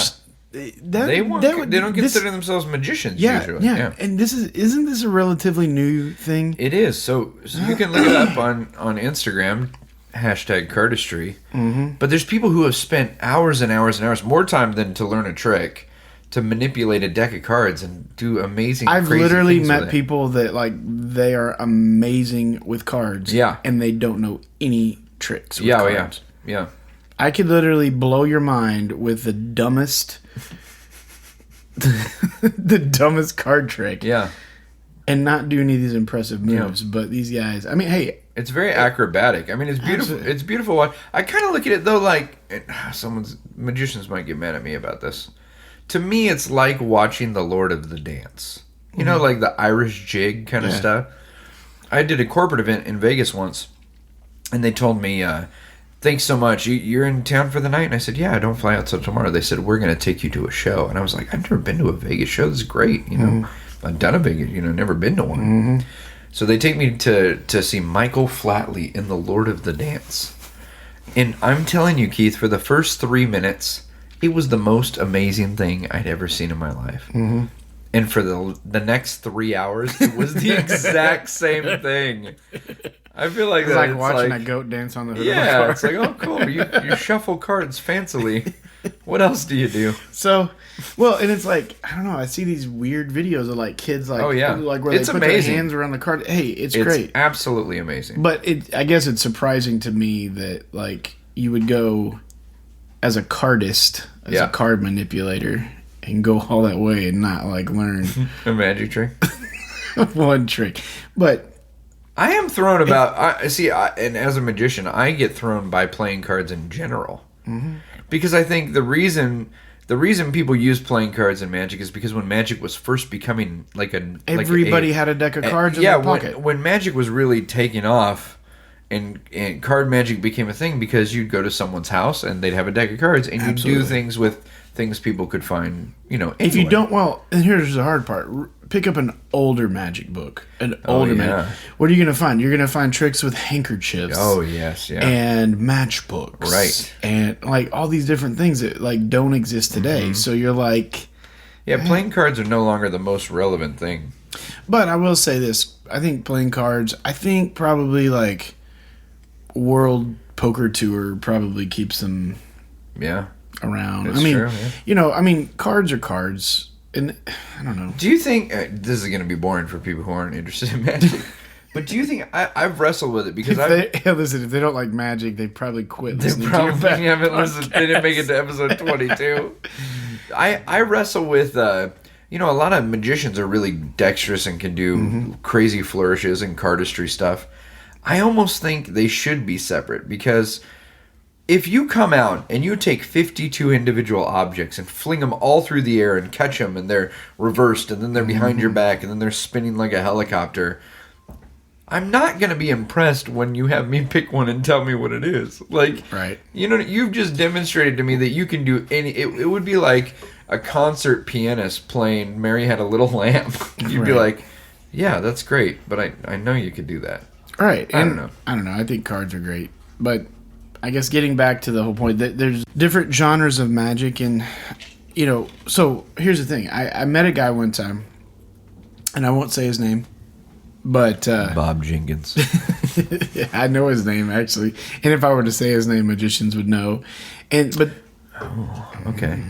they don't consider themselves magicians usually. Yeah. And isn't this a relatively new thing? It is. So you can look it up on Instagram. #cardistry. Mm-hmm. But there's people who have spent hours and hours and hours, more time than to learn a trick, to manipulate a deck of cards and do amazing. I've literally met people that like they are amazing with cards. Yeah. And they don't know any tricks with cards. Yeah. I could literally blow your mind with the dumbest card trick. Yeah. And not do any of these impressive moves. Yeah. But these guys, I mean, hey, it's very acrobatic. I mean, it's beautiful. Absolutely. It's beautiful. I kind of look at it though like magicians might get mad at me about this. To me, it's like watching the Lord of the Dance. You know, like the Irish jig kind of stuff. I did a corporate event in Vegas once, and they told me, thanks so much. You're in town for the night? And I said, yeah, I don't fly out till tomorrow. They said, we're going to take you to a show. And I was like, I've never been to a Vegas show. This is great. You know, I've done a Vegas, never been to one. Mm-hmm. So they take me to see Michael Flatley in the Lord of the Dance. And I'm telling you, Keith, for the first 3 minutes... it was the most amazing thing I'd ever seen in my life. Mm-hmm. And for the next 3 hours, it was the exact same thing. I feel like it's like watching a goat dance on the hood of a car. Yeah, it's like, oh, cool. You shuffle cards fancily. What else do you do? So, well, and it's like, I don't know. I see these weird videos of like kids like, like where it's they put amazing. their hands around the card. Hey, it's great. It's absolutely amazing. But I guess it's surprising to me that like you would go as a cardist, as a card manipulator, and go all that way and not like learn a magic trick. One trick. But I am thrown about. And as a magician, I get thrown by playing cards in general, because I think the reason people use playing cards in Magic is because when Magic was first becoming everybody had a deck of cards in their pocket. When Magic was really taking off, and card Magic became a thing because you'd go to someone's house and they'd have a deck of cards, and you'd do things with things people could find. If you don't, and here's the hard part: pick up an older Magic book, Magic. What are you going to find? You're going to find tricks with handkerchiefs. Oh yes, yeah, and matchbooks, right? And like all these different things that like don't exist today. So you're like, playing cards are no longer the most relevant thing. But I will say this: I think playing cards. I think probably like World Poker Tour probably keeps them. Yeah. Around. That's true, yeah. Cards are cards, and I don't know. Do you think this is going to be boring for people who aren't interested in Magic? But do you think I've wrestled with it because listen, if they don't like Magic, they probably quit. They probably haven't listened. They didn't make it to episode 22. I wrestle with a lot of magicians are really dexterous and can do crazy flourishes and cardistry stuff. I almost think they should be separate because if you come out and you take 52 individual objects and fling them all through the air and catch them and they're reversed and then they're behind your back and then they're spinning like a helicopter, I'm not going to be impressed when you have me pick one and tell me what it is. Right. You've just demonstrated to me that you can do any... It would be like a concert pianist playing Mary Had a Little Lamb. You'd be like, yeah, that's great, but I know you could do that. Right. I don't know. I think cards are great, but... I guess getting back to the whole point, that there's different genres of Magic, and so here's the thing. I met a guy one time, and I won't say his name, but Bob Jenkins. I know his name actually, and if I were to say his name, magicians would know. Okay.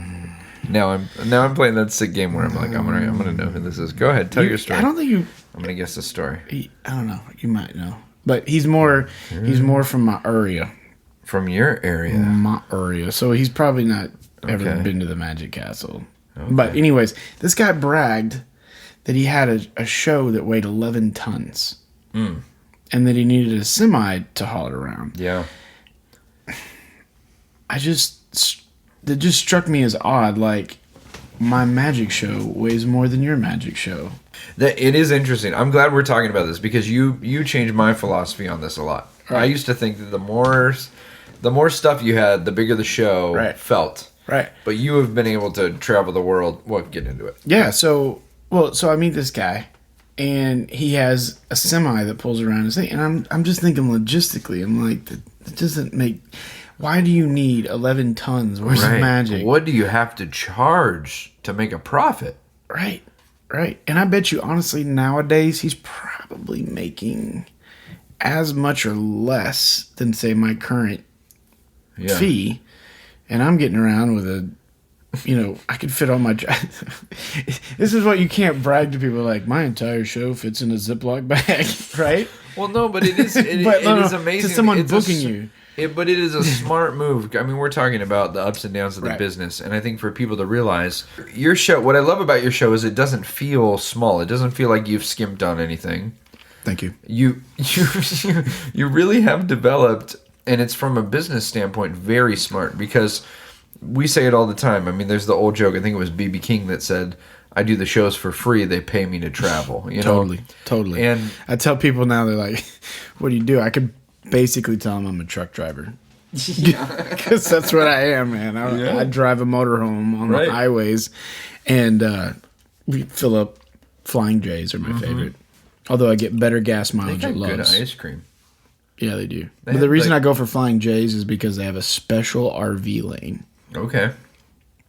Now I'm playing that sick game where I'm like I'm gonna know who this is. Go ahead, tell your story. I don't think you. I'm gonna guess the story. I don't know. You might know, but he's more from my area. From your area? My area. So he's probably not ever been to the Magic Castle. Okay. But anyways, this guy bragged that he had a show that weighed 11 tons. And that he needed a semi to haul it around. Yeah. That just struck me as odd. Like, my magic show weighs more than your magic show. It is interesting. I'm glad we're talking about this because you changed my philosophy on this a lot. Right. I used to think that the more stuff you had, the bigger the show felt. Right. But you have been able to travel the world. Well, get into it. Yeah. So I meet this guy, and he has a semi that pulls around his thing, and I'm just thinking logistically. I'm like, that doesn't make. Why do you need 11 tons worth of magic? What do you have to charge to make a profit? Right. And I bet you, honestly, nowadays he's probably making as much or less than, say, my current fee, and I'm getting around with I could fit all my... This is what you can't brag to people, like, my entire show fits in a Ziploc bag, right? Well, no, but it is amazing. To someone booking you. But it is a smart move. I mean, we're talking about the ups and downs of the business, and I think for people to realize, your show, what I love about your show is it doesn't feel small. It doesn't feel like you've skimped on anything. Thank you. You really have developed... And it's from a business standpoint very smart because we say it all the time. I mean, there's the old joke. I think it was B.B. King that said, I do the shows for free. They pay me to travel. Totally. And I tell people now, they're like, what do you do? I could basically tell them I'm a truck driver. Because that's what I am, man. I drive a motorhome on the highways. And we fill up. Flying J's are my favorite. Although I get better gas mileage at Lowe's. Good ice cream. Yeah, they do. But the reason I go for Flying J's is because they have a special RV lane. Okay.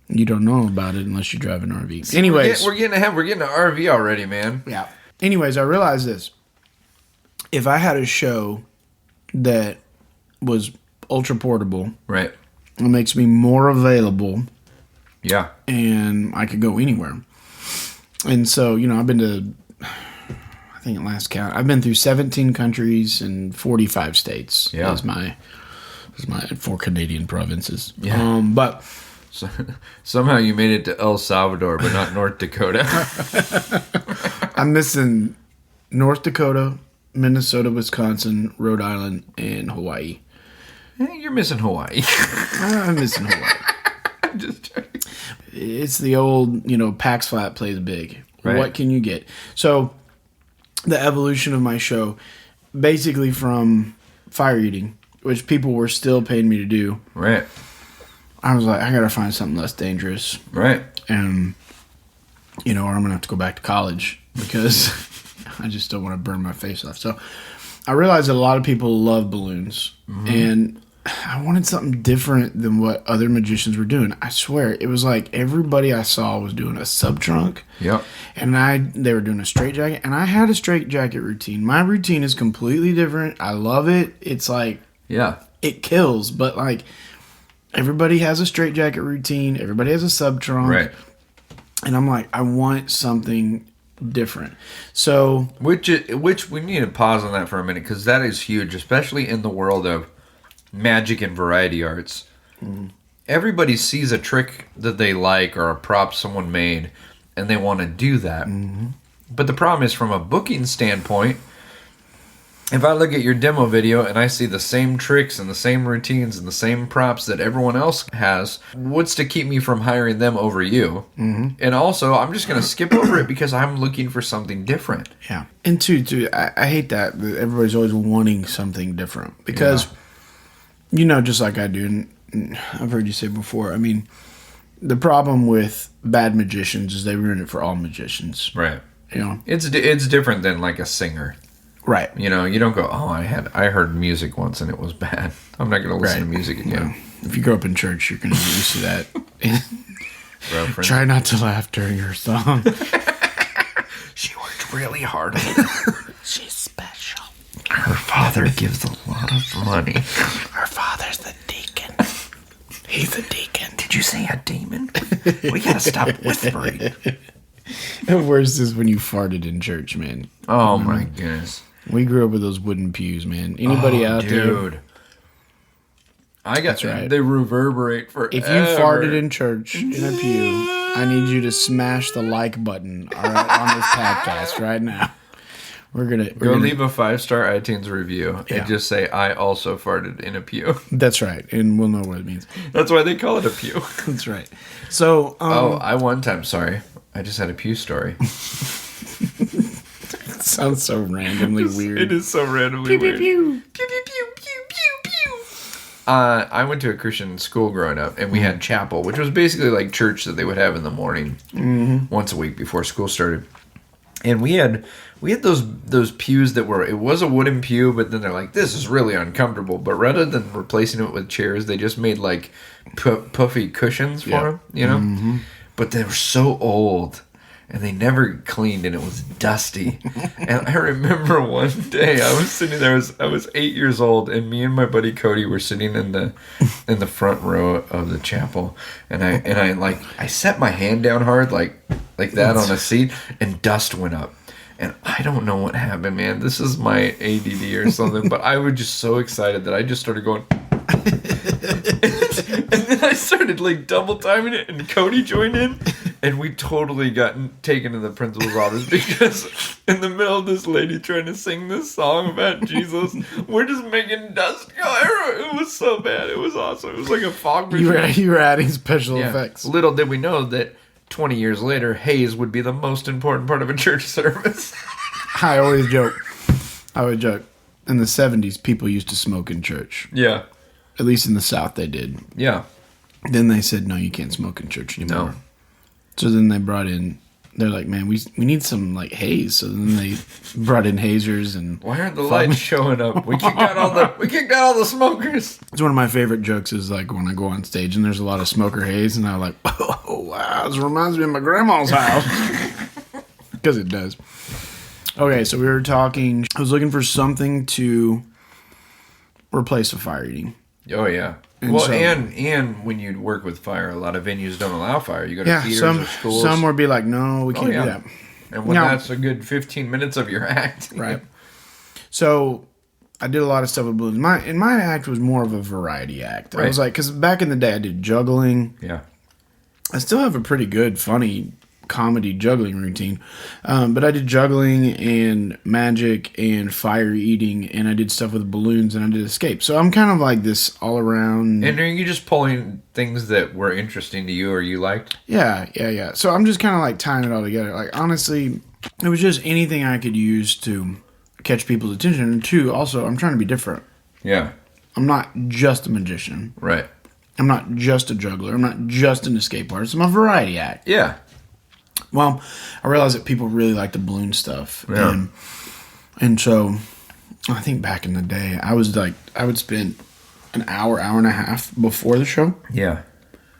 You don't know about it unless you drive an RV. Anyways. We're getting ahead. We're getting an RV already, man. Yeah. Anyways, I realized this. If I had a show that was ultra portable. Right. It makes me more available. Yeah. And I could go anywhere. And so, I've been to... I think at last count, I've been through 17 countries and 45 states. Yeah, as my 4 Canadian provinces. Yeah, but somehow you made it to El Salvador, but not North Dakota. I'm missing North Dakota, Minnesota, Wisconsin, Rhode Island, and Hawaii. You're missing Hawaii. I'm missing Hawaii. I'm just joking. It's the old, Pax Flat plays big. Right. What can you get? So, the evolution of my show, basically from fire eating, which people were still paying me to do. Right. I was like, I gotta find something less dangerous. Right. And, or I'm gonna have to go back to college because I just don't want to burn my face off. So, I realized that a lot of people love balloons. Mm-hmm. And I wanted something different than what other magicians were doing. I swear, it was like everybody I saw was doing a sub-trunk. Yep. And they were doing a straight jacket. And I had a straight jacket routine. My routine is completely different. I love it. It's like... Yeah. It kills, but like everybody has a straight jacket routine. Everybody has a sub-trunk. Right. And I'm like, I want something different. So... Which we need to pause on that for a minute because that is huge, especially in the world of magic and variety arts. Mm-hmm. Everybody sees a trick that they like or a prop someone made and they want to do that. Mm-hmm. But the problem is from a booking standpoint, if I look at your demo video and I see the same tricks and the same routines and the same props that everyone else has, what's to keep me from hiring them over you? Mm-hmm. And also, I'm just going to skip over it because I'm looking for something different. Yeah. And two, I hate that everybody's always wanting something different because, just like I do, and I've heard you say before, I mean, the problem with bad magicians is they ruin it for all magicians. Right. It's different than like a singer. Right. You don't go, oh, I heard music once and it was bad. I'm not going to listen to music again. Well, if you grow up in church, you're going to be used to that. Try not to laugh during her song. She worked really hard. She's special. Her father gives a lot of money. Her father's the deacon. He's the deacon. Did you say a demon? We got to stop whispering. The worst is when you farted in church, man. Oh, my goodness. We grew up with those wooden pews, man. Anybody out there? Dude. That's right. They reverberate forever. If you farted in church in a pew, I need you to smash the like button on this podcast right now. We're gonna leave a 5-star iTunes review and just say I also farted in a pew. That's right, and we'll know what it means. That's why they call it a pew. That's right. So, I one time, sorry, I just had a pew story. It sounds so randomly weird. It is so randomly weird. Pew, pew, pew, pew, pew, pew, pew. I went to a Christian school growing up, and we had chapel, which was basically like church that they would have in the morning, once a week before school started. And we had those pews that it was a wooden pew, but then they're like, this is really uncomfortable. But rather than replacing it with chairs, they just made like puffy cushions for them, Mm-hmm. But they were so old. And they never cleaned, and it was dusty. And I remember one day I was sitting there. I was 8 years old, and me and my buddy Cody were sitting in the front row of the chapel. And I set my hand down hard like that on a seat, and dust went up. And I don't know what happened, man. This is my ADD or something. But I was just so excited that I just started going. And then I started like double timing it, and Cody joined in, and we totally got taken to the principal's office because in the middle of this lady trying to sing this song about Jesus, we're just making dust go everywhere. It was so bad. It was awesome. It was like a fog machine. You were adding special effects. Little did we know that 20 years later, haze would be the most important part of a church service. I always joke. In the 70s, people used to smoke in church. Yeah. At least in the South, they did. Yeah. Then they said, no, you can't smoke in church anymore. No. So then they brought in, they're like, man, we need some like haze. So then they brought in hazers and. Why aren't the lights showing up? We kicked out all the smokers. It's one of my favorite jokes is like when I go on stage and there's a lot of smoker haze and I'm like, oh wow, this reminds me of my grandma's house. Because it does. Okay, so we were talking. I was looking for something to replace the fire eating. Oh yeah. And and when you work with fire, a lot of venues don't allow fire. You go to theaters or schools. Some would be like, no, we can't do that. And that's a good 15 minutes of your act. Right. So I did a lot of stuff with balloons. My act was more of a variety act. Right. I was like, because back in the day I did juggling. Yeah. I still have a pretty good, funny comedy juggling routine. But I did juggling and magic and fire eating, and I did stuff with balloons, and I did escape. So I'm kind of like this all around. And are you just pulling things that were interesting to you or you liked? Yeah. So I'm just kind of like tying it all together. Like, honestly, it was just anything I could use to catch people's attention. And two, also, I'm trying to be different. Yeah. I'm not just a magician. Right. I'm not just a juggler. I'm not just an escape artist. I'm a variety act. Yeah. Well, I realized that people really like the balloon stuff. Yeah. And so I think back in the day, I would spend an hour and a half before the show. Yeah.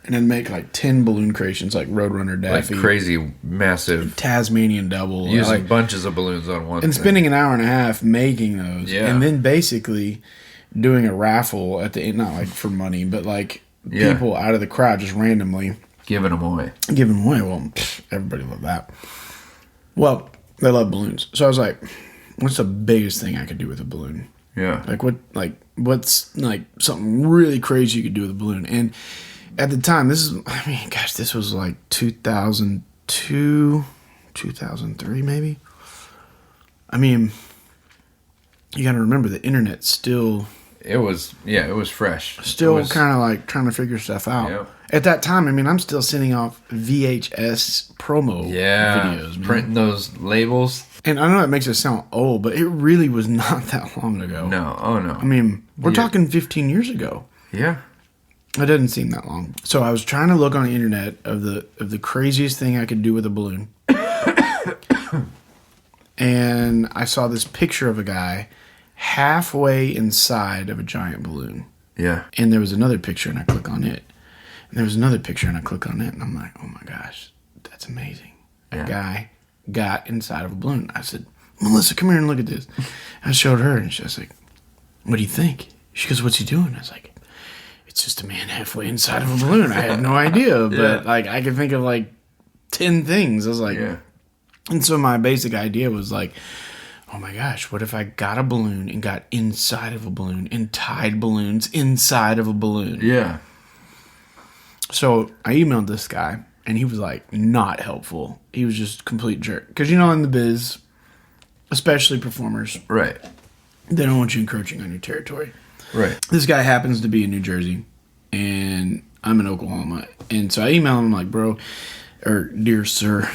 And then make like 10 balloon creations, like Roadrunner Daffy. Like crazy, massive. Tasmanian Devil. Using bunches of balloons on one and thing. spending an hour and a half making those. Yeah. And then basically doing a raffle at the end, not like for money, but like people out of the crowd just randomly giving them away. Well, everybody loved that. Well, they love balloons. So I was like, what's the biggest thing I could do with a balloon? Yeah. What's like something really crazy you could do with a balloon? And at the time, this was like 2002, 2003 maybe. I mean, you got to remember the internet still... It was fresh. Still kind of like trying to figure stuff out. Yep. At that time, I mean, I'm still sending off VHS promo videos. Man. Printing those labels. And I know it makes it sound old, but it really was not that long ago. No. Oh, no. I mean, we're talking 15 years ago. Yeah. It doesn't seem that long. So I was trying to look on the internet of the craziest thing I could do with a balloon. And I saw this picture of a guy halfway inside of a giant balloon. Yeah. And there was another picture, and I click on it. And there was another picture, and I click on it, and I'm like, oh my gosh, that's amazing. A guy got inside of a balloon. I said, Melissa, come here and look at this. I showed her, and she was like, what do you think? She goes, what's he doing? I was like, it's just a man halfway inside of a balloon. I had no idea, but like I could think of like 10 things. I was like, and so my basic idea was like, oh my gosh, what if I got a balloon and got inside of a balloon and tied balloons inside of a balloon? Yeah. So I emailed this guy, and he was like not helpful. He was just a complete jerk. Because, you know, in the biz, especially performers, right, they don't want you encroaching on your territory. Right. This guy happens to be in New Jersey, and I'm in Oklahoma. And so I emailed him like, bro, or dear sir,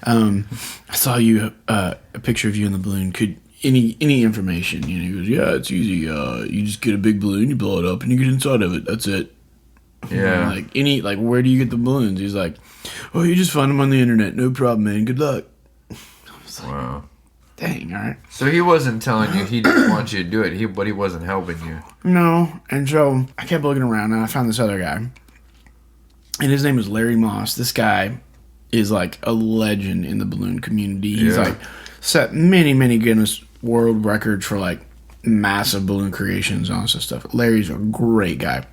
I saw you a picture of you in the balloon. Could any information? You know, he goes, yeah, it's easy. You just get a big balloon, you blow it up, and you get inside of it. That's it. Yeah. Like where do you get the balloons? He's like, oh, you just find them on the internet. No problem, man. Good luck. I was like, wow. Dang, all right. So he wasn't telling you he didn't want you to do it, but he wasn't helping you. No. And so I kept looking around, and I found this other guy. And his name was Larry Moss. This guy is like a legend in the balloon community. He's like set many, many Guinness World Records for like massive balloon creations and all this stuff. Larry's a great guy.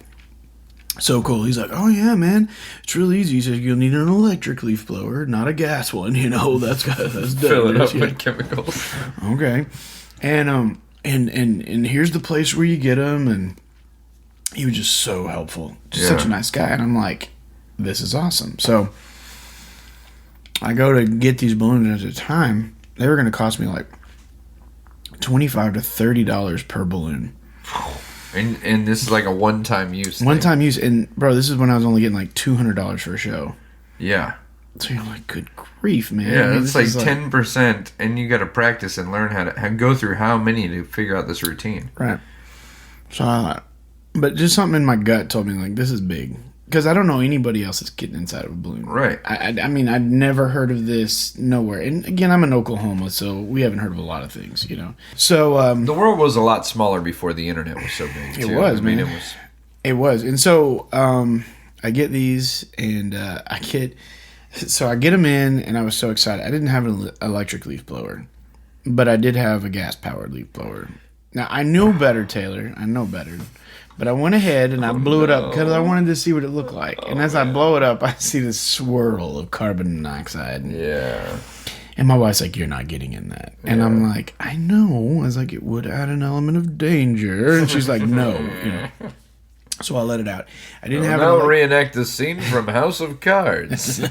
So cool. He's like, oh yeah, man, it's really easy. He says you'll need an electric leaf blower, not a gas one. You know, that's fill it up with chemicals. Okay, and here's the place where you get them. And he was just so helpful, just such a nice guy. And I'm like, this is awesome. So I go to get these balloons. At the time, they were going to cost me like $25 to $30 per balloon. And this is like a one-time use. One-time use. And, bro, this is when I was only getting like $200 for a show. Yeah. So you're like, good grief, man. Yeah, it's like 10%, and you got to practice and learn how to go through how many to figure out this routine. Right. So, but just something in my gut told me, like, this is big. Because I don't know anybody else that's getting inside of a balloon. Right. I mean, I'd never heard of this nowhere. And again, I'm in Oklahoma, so we haven't heard of a lot of things, you know. So the world was a lot smaller before the internet was so big. It was, man. It was. And so I get these, and I get them in, and I was so excited. I didn't have an electric leaf blower, but I did have a gas-powered leaf blower. Now, I know better, Taylor. I know better. But I went ahead and I blew it up because I wanted to see what it looked like. And as I blow it up, I see this swirl of carbon monoxide. Yeah. And my wife's like, you're not getting in that. And I'm like, I know. I was like, it would add an element of danger. And she's like, no. You know. So I let it out. I didn't have now it. reenact the scene from House of Cards.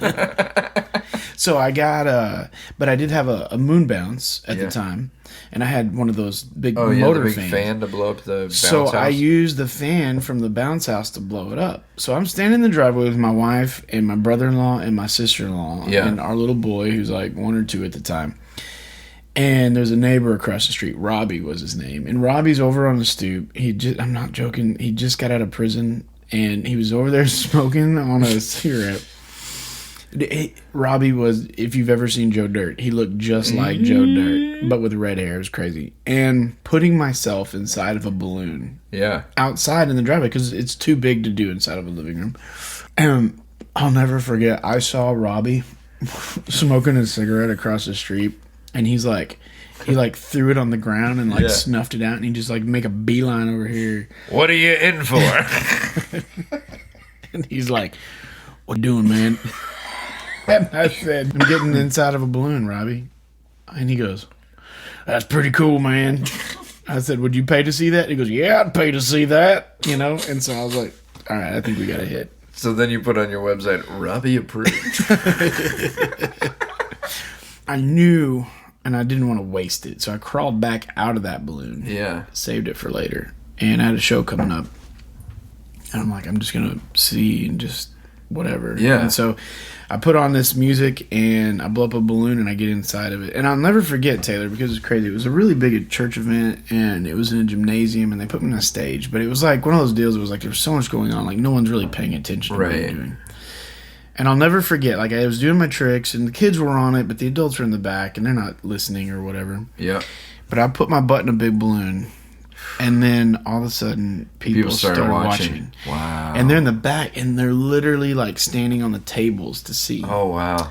So I got but I did have a moon bounce at the time, and I had one of those big motor the big fans. fan to blow up the bounce So house. I used the fan from the bounce house to blow it up. So I'm standing in the driveway with my wife and my brother-in-law and my sister-in-law and our little boy who's like 1 or 2 at the time. And there's a neighbor across the street. Robbie was his name. And Robbie's over on the stoop. I'm not joking. He just got out of prison and he was over there smoking on a cigarette. Robbie was, if you've ever seen Joe Dirt, he looked just like Joe Dirt, but with red hair. It was crazy. And putting myself inside of a balloon. Yeah. Outside in the driveway, because it's too big to do inside of a living room. And I'll never forget, I saw Robbie smoking a cigarette across the street, and he threw it on the ground and snuffed it out, and he just make a beeline over here. What are you in for? And he's like, "What you doing, man?" And I said, "I'm getting inside of a balloon, Robbie." And he goes, "That's pretty cool, man." I said, "Would you pay to see that?" He goes, "Yeah, I'd pay to see that." And so I was like, all right, I think we got a hit. So then you put on your website, Robbie approved. I knew, and I didn't want to waste it, so I crawled back out of that balloon. Yeah. Saved it for later. And I had a show coming up. And I'm like, I'm just going to see and just whatever. Yeah. And so I put on this music and I blow up a balloon and I get inside of it. And I'll never forget, Taylor, because it's crazy. It was a really big church event and it was in a gymnasium and they put me on a stage. But it was like one of those deals. It was like there was so much going on. Like no one's really paying attention to what I'm doing. And I'll never forget, like I was doing my tricks and the kids were on it, but the adults were in the back and they're not listening or whatever. Yeah. But I put my butt in a big balloon. And then all of a sudden, people started watching. Wow. And they're in the back, and they're literally like standing on the tables to see. Oh, wow.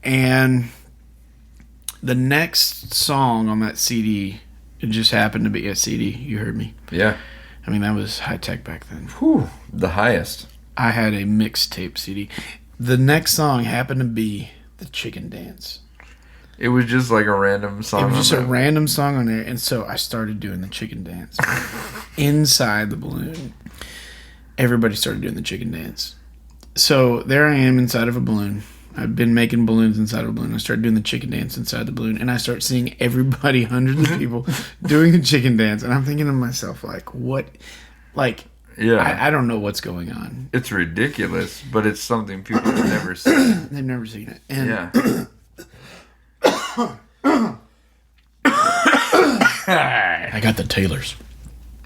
And the next song on that CD, it just happened to be a CD. You heard me. Yeah. I mean, that was high tech back then. Whew. The highest. I had a mixtape CD. The next song happened to be the Chicken Dance. It was just like a random song. It was just a random song on there, and so I started doing the chicken dance inside the balloon. Everybody started doing the chicken dance. So there I am inside of a balloon. I've been making balloons inside of a balloon. I started doing the chicken dance inside the balloon, and I start seeing everybody, hundreds of people, doing the chicken dance, and I'm thinking to myself, like, what? Like, yeah, I don't know what's going on. It's ridiculous, but it's something people have never seen. They've never seen it. And yeah. I got the Taylors.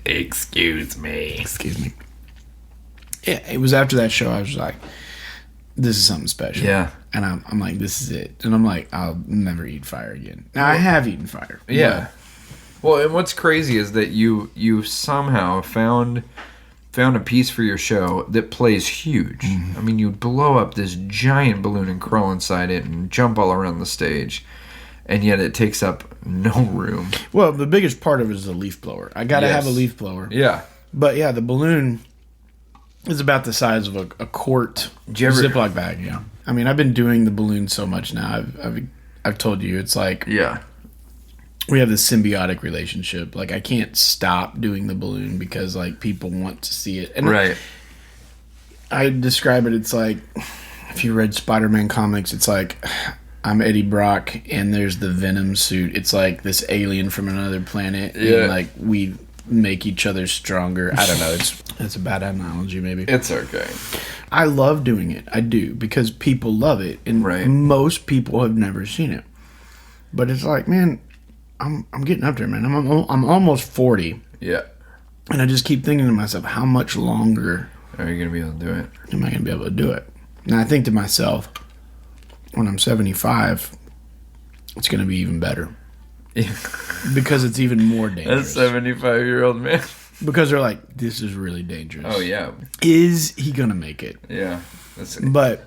Excuse me. Yeah, it was after that show I was like, this is something special. Yeah. And I'm like, this is it. And I'm like, I'll never eat fire again. Now, I have eaten fire. Yeah. Well, and what's crazy is that you somehow found a piece for your show that plays huge. Mm-hmm. I mean, you blow up this giant balloon and crawl inside it and jump all around the stage, and yet it takes up no room. Well, the biggest part of it is the leaf blower. I got to have a leaf blower. Yeah. But yeah, the balloon is about the size of a quart Ziploc bag. Yeah. I mean, I've been doing the balloon so much now. I've told you, it's like we have this symbiotic relationship. Like I can't stop doing the balloon because like people want to see it. And right. I describe it. It's like if you read Spider-Man comics, it's like I'm Eddie Brock and there's the Venom suit. It's like this alien from another planet. Yeah. And like we make each other stronger. I don't know. It's a bad analogy, maybe. It's okay. I love doing it. I do because people love it, and most people have never seen it. But it's like, man, I'm getting up there, man. I'm almost 40. Yeah. And I just keep thinking to myself, how much longer are you gonna be able to do it? Am I gonna be able to do it? And I think to myself, when I'm 75, it's gonna be even better. Because it's even more dangerous. A 75-year-old man. Because they're like, this is really dangerous. Oh, yeah. Is he going to make it? Yeah. But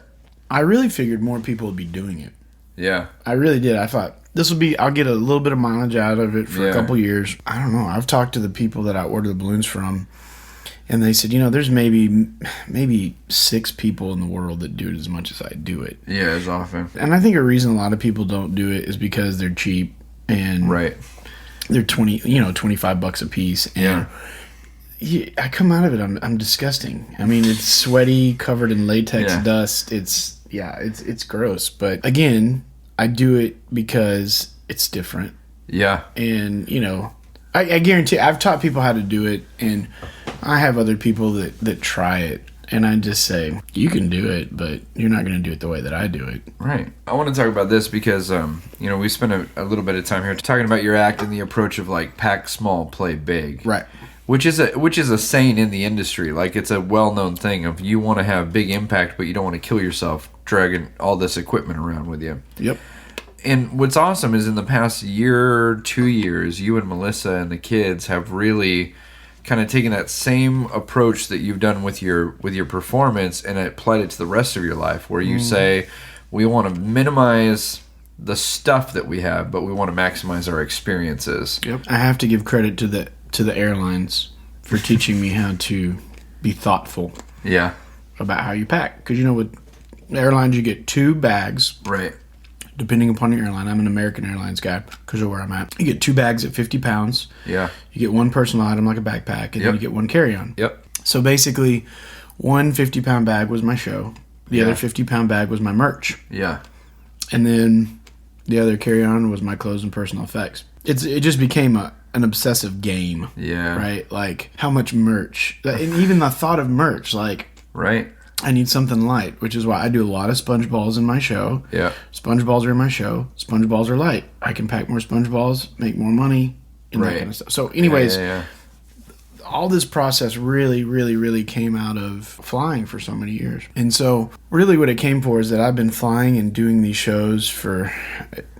I really figured more people would be doing it. Yeah. I really did. I thought, I'll get a little bit of mileage out of it for a couple years. I don't know. I've talked to the people that I order the balloons from, and they said, there's maybe 6 people in the world that do it as much as I do it. Yeah, as often. And I think a reason a lot of people don't do it is because they're cheap and they're $25 a piece. And I come out of it, I'm disgusting. I mean, it's sweaty, covered in latex dust. It's gross. But again, I do it because it's different. Yeah. And, you know, I guarantee I've taught people how to do it, and I have other people that try it. And I just say, you can do it, but you're not going to do it the way that I do it. Right. I want to talk about this because, you know, we spent a little bit of time here talking about your act and the approach of like pack small, play big. Right. Which is a saying in the industry. Like, it's a well-known thing of you want to have big impact, but you don't want to kill yourself dragging all this equipment around with you. Yep. And what's awesome is in the past year, 2 years, you and Melissa and the kids have really kind of taken that same approach that you've done with your performance and applied it to the rest of your life, where you say, we want to minimize the stuff that we have, but we want to maximize our experiences. Yep. I have to give credit to the airlines for teaching me how to be thoughtful. Yeah. About how you pack. Because, you know, with airlines, you get 2 bags. Right. Depending upon your airline. I'm an American Airlines guy because of where I'm at. You get 2 bags at 50 pounds. Yeah. You get 1 personal item like a backpack, and then you get 1 carry-on. Yep. So basically, 1 50-pound bag was my show. The other 50-pound bag was my merch. Yeah. And then the other carry-on was my clothes and personal effects. It just became an obsessive game. Yeah. Right? Like, how much merch. And even the thought of merch, like... Right. I need something light, which is why I do a lot of sponge balls in my show. Yeah. Sponge balls are in my show. Sponge balls are light. I can pack more sponge balls, make more money, and that kind of stuff. So anyways, all this process really, really, really came out of flying for so many years. And so really what it came for is that I've been flying and doing these shows for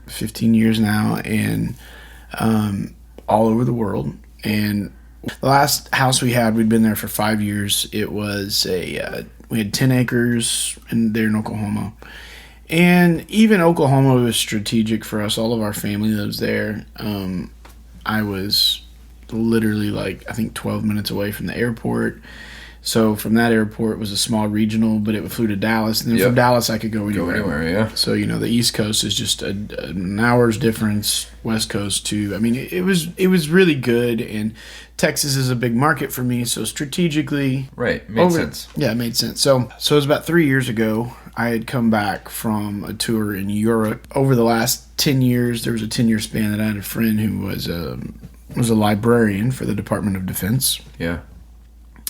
15 years now, and all over the world. And the last house we had, we'd been there for 5 years. It was we had 10 acres there in Oklahoma. And even Oklahoma was strategic for us. All of our family lives there. I was literally I think 12 minutes away from the airport. So from that airport was a small regional, but it flew to Dallas. And then from Dallas, I could go anywhere. Yeah. So, you know, the East Coast is just an hour's difference. West Coast too. I mean, it was really good. And Texas is a big market for me. So strategically. Right. Made sense. Yeah, it made sense. So it was about 3 years ago. I had come back from a tour in Europe. Over the last 10 years, there was a 10-year span that I had a friend who was a librarian for the Department of Defense. Yeah.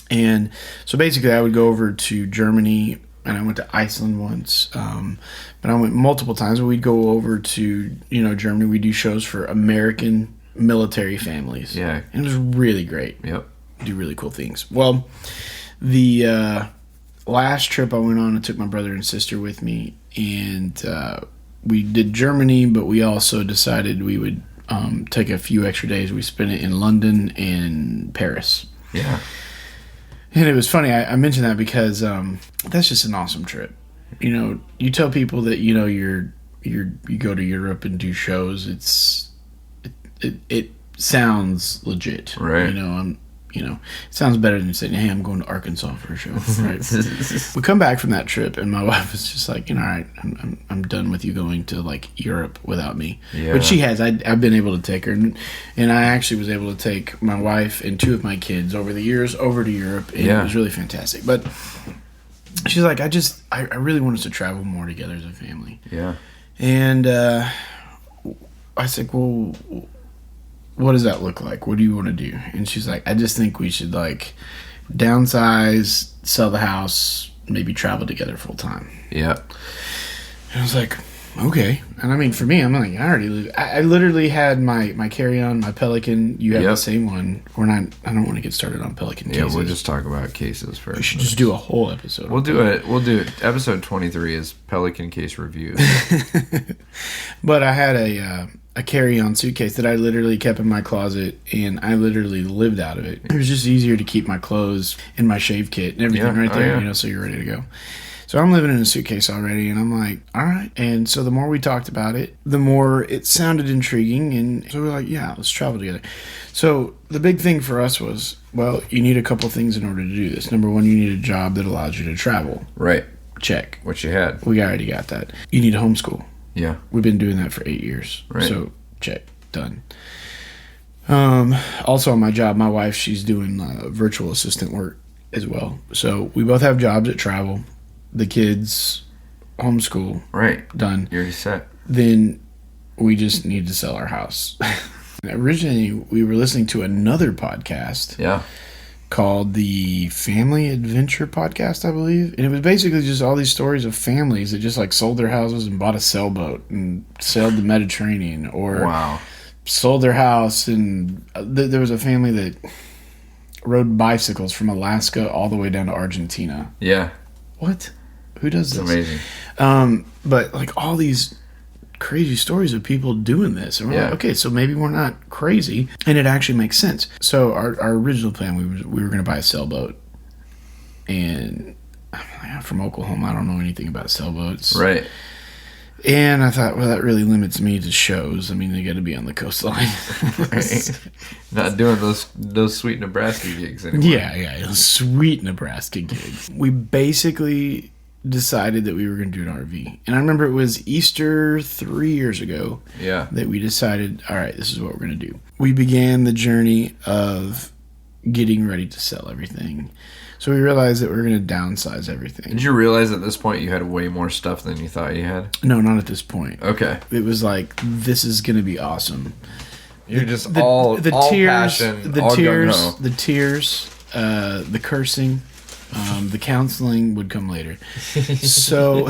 And so basically I would go over to Germany, and I went to Iceland once. But I went multiple times. We'd go over to, you know, Germany. We do shows for American military families. Yeah. And it was really great. Yep. Do really cool things. Well, the last trip I went on, I took my brother and sister with me, and we did Germany, but we also decided we would take a few extra days. We spent it in London and Paris. Yeah. And it was funny. I mentioned that because that's just an awesome trip. You know, you tell people that, you know, you go to Europe and do shows. It sounds legit, right? It sounds better than saying, "Hey, I'm going to Arkansas for a show." Right? We come back from that trip, and my wife was just like, "You know, all right, I'm done with you going to like Europe without me." Yeah. But she has. I've been able to take her, and I actually was able to take my wife and 2 of my kids over the years over to Europe, and it was really fantastic. But she's like, I really want us to travel more together as a family. Yeah. And I said, well, what does that look like? What do you want to do? And she's like, I just think we should like downsize, sell the house, maybe travel together full time. Yeah. And I was like, okay. And I mean, for me, I'm like, I already live. I literally had my carry-on, my Pelican. You have the same one. I don't want to get started on Pelican cases. Yeah, we'll just talk about cases first. We should just do a whole episode. We'll do it. Episode 23 is Pelican case review. But I had a carry-on suitcase that I literally kept in my closet, and I literally lived out of it. It was just easier to keep my clothes and my shave kit and everything there, you know, so you're ready to go. So I'm living in a suitcase already, and I'm like, all right. And so the more we talked about it, the more it sounded intriguing, and so we're like, yeah, let's travel together. So the big thing for us was, well, you need a couple things in order to do this. Number one, you need a job that allows you to travel. Right. Check. What you had. We already got that. You need a homeschool. Yeah. We've been doing that for 8 years. Right. So check. Done. Also on my job, my wife, she's doing virtual assistant work as well. So we both have jobs that travel. The kids, homeschool. Right. Done. You're set. Then we just need to sell our house. Originally, we were listening to another podcast. Yeah. Called the Family Adventure Podcast, I believe. And it was basically just all these stories of families that just like sold their houses and bought a sailboat and sailed the Mediterranean, or sold their house. And there was a family that rode bicycles from Alaska all the way down to Argentina. Yeah. What? Who does this? Amazing. But like all these crazy stories of people doing this, and we're like, okay, so maybe we're not crazy, and it actually makes sense. So our original plan, we were going to buy a sailboat, and from Oklahoma, I don't know anything about sailboats, right? And I thought, well, that really limits me to shows. I mean, they got to be on the coastline, right? Not doing those sweet Nebraska gigs anymore. Yeah, sweet Nebraska gigs. We basically decided that we were going to do an RV. And I remember it was Easter 3 years ago that we decided, all right, this is what we're going to do. We began the journey of getting ready to sell everything. So we realized that we were going to downsize everything. Did you realize at this point you had way more stuff than you thought you had? No, not at this point. Okay. It was like, this is going to be awesome. You're just all tears, passion, the all tears, gung-ho. the tears, the cursing. The counseling would come later. So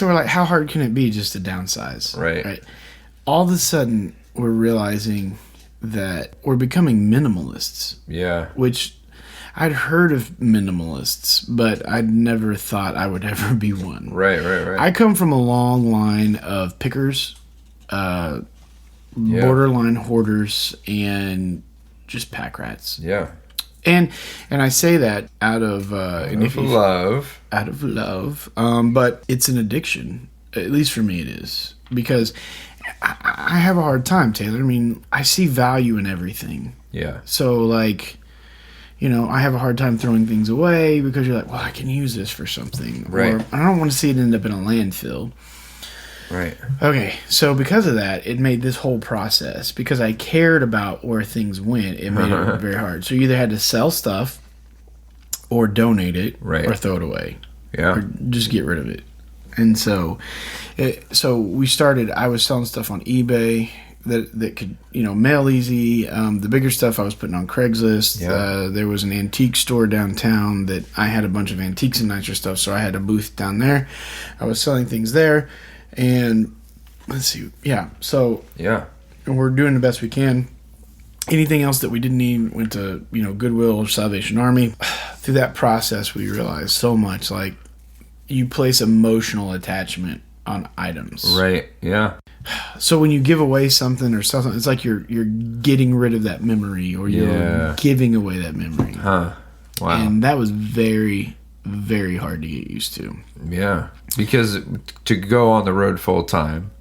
we're like, how hard can it be just to downsize? Right. All of a sudden, we're realizing that we're becoming minimalists. Yeah. Which I'd heard of minimalists, but I'd never thought I would ever be one. Right. I come from a long line of pickers, borderline hoarders, and just pack rats. Yeah. And I say that out of love. Out of love. But it's an addiction. At least for me it is. Because I have a hard time, Taylor. I mean, I see value in everything. Yeah. So, like, I have a hard time throwing things away because you're like, well, I can use this for something. Right. Or I don't want to see it end up in a landfill. Right. Okay, so because of that, it made this whole process, because I cared about where things went, it made it very hard. So you either had to sell stuff or donate it or throw it away. Yeah. Or just get rid of it. And so we started, I was selling stuff on eBay that could, mail easy. The bigger stuff I was putting on Craigslist. Yeah. There was an antique store downtown that I had a bunch of antiques and nicer stuff, so I had a booth down there. I was selling things there. And let's see, so we're doing the best we can. Anything else that we didn't need went to Goodwill or Salvation Army. Through that process, we realized so much. Like, you place emotional attachment on items, right? Yeah. So when you give away something or something, it's like you're getting rid of that memory, or you're giving away that memory. Wow. And that was very, very hard to get used to. Yeah. Because to go on the road full time,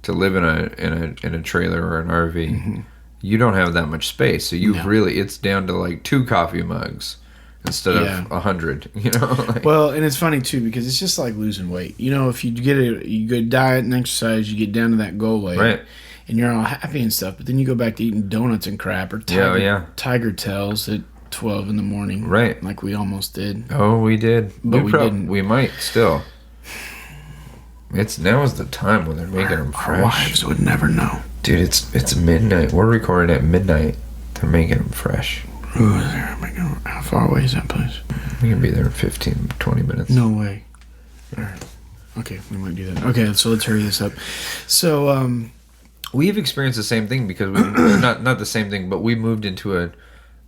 to live in a trailer or an RV, you don't have that much space. So it's down to like 2 coffee mugs instead of 100. Well, and it's funny too, because it's just like losing weight. If you get you go diet and exercise, you get down to that goal weight, right? And you're all happy and stuff. But then you go back to eating donuts and crap, or tiger tails at 12 in the morning, right? Like we almost did. Oh, we did, but we didn't. We might still. Now is the time when they're making them fresh. Our wives would never know. Dude, it's midnight. We're recording at midnight. They're making them fresh. Who is there? How far away is that place? We can be there in 15, 20 minutes. No way. All right. Okay, we might do that. Okay, so let's hurry this up. So, we've experienced the same thing because we not the same thing, but we moved into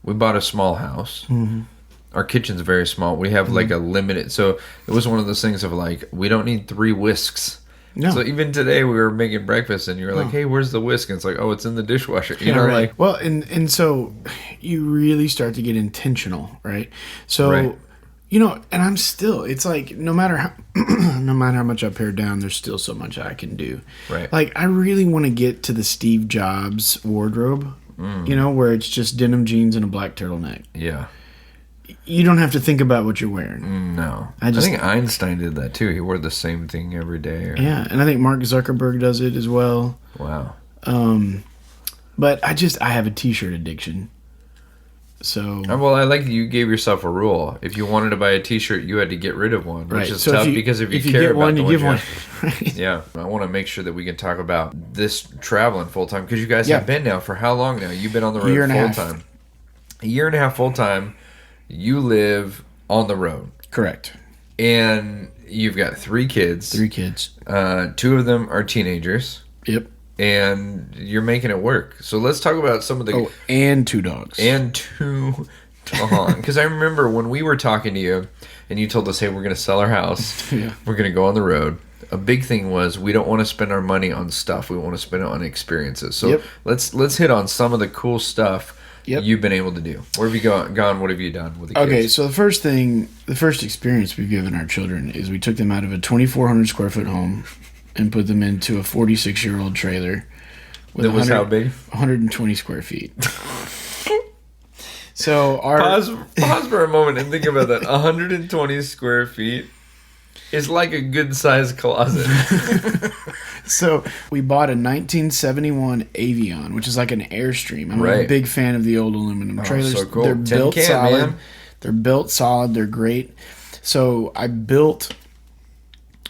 we bought a small house. Mm-hmm. Our kitchen's very small. We have like a limited, so it was one of those things of like, we don't need 3 whisks. No. So even today we were making breakfast and you were like, hey, where's the whisk? And it's like, oh, it's in the dishwasher. Right. Well, and so you really start to get intentional, right? So, and I'm still, it's like, no matter how much I pare down, there's still so much I can do. Right. Like, I really want to get to the Steve Jobs wardrobe, where it's just denim jeans and a black turtleneck. Yeah. You don't have to think about what you're wearing. No. I think Einstein did that too. He wore the same thing every day. Yeah, and I think Mark Zuckerberg does it as well. Wow. But I have a t-shirt addiction. So well, I like that you gave yourself a rule. If you wanted to buy a t-shirt, you had to get rid of one, which is tough because if you care get about one, the you one give you one. have. Right. Yeah, I want to make sure that we can talk about this traveling full time because you guys have been now for how long now? You've been on the road full time. A year and a half full time. You live on the road. Correct. And you've got 3 kids. 3 kids. 2 of them are teenagers. Yep. And you're making it work. So let's talk about some of the... Oh, and 2 dogs. And 2 dogs. Because I remember when we were talking to you, and you told us, hey, we're going to sell our house. Yeah. We're going to go on the road. A big thing was we don't want to spend our money on stuff. We want to spend it on experiences. So let's hit on some of the cool stuff you've been able to do. Where have you gone? What have you done with the kids? Okay, so the first experience we've given our children is we took them out of a 2,400 square foot home and put them into a 46-year-old trailer. That was how big? 120 square feet. So pause for a moment and think about that. 120 square feet is like a good sized closet. So we bought a 1971 Avion, which is like an Airstream. I'm a big fan of the old aluminum trailers. So cool. They're built solid. Man. They're built solid. They're great. So I built.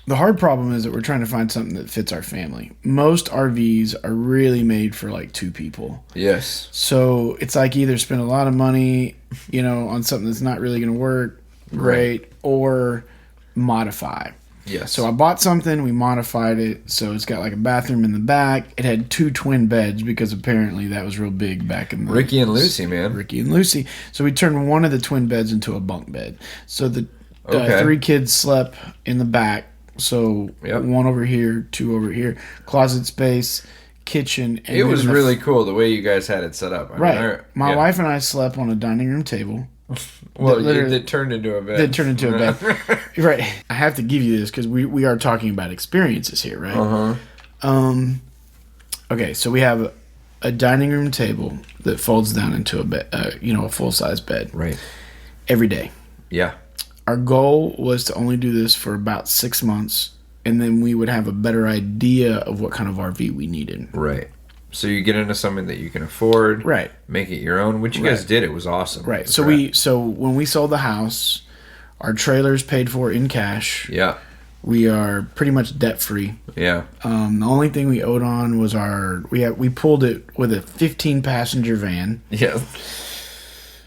The hard problem is that we're trying to find something that fits our family. Most RVs are really made for like 2 people. Yes. So it's like either spend a lot of money, on something that's not really going to work great, or modify. Yes. So I bought something, we modified it, so it's got like a bathroom in the back. It had 2 twin beds because apparently that was real big back in the... Ricky and Lucy, man. Ricky and Lucy. So we turned one of the twin beds into a bunk bed. So the 3 kids slept in the back. So 1 over here, 2 over here, closet space, kitchen. And it was really cool the way you guys had it set up. My wife and I slept on a dining room table. Well, it turned into a bed. It turned into a bed. Right. I have to give you this because we are talking about experiences here, right? Okay, so we have a dining room table that folds down into a bed, a full-size bed. Right. Every day. Yeah. Our goal was to only do this for about 6 months, and then we would have a better idea of what kind of RV we needed. Right. So you get into something that you can afford. Right. Make it your own, which you guys did. It was awesome. Right. So when we sold the house, our trailer's paid for in cash. Yeah. We are pretty much debt free. Yeah. The only thing we owed on was we pulled it with a 15-passenger van. Yeah.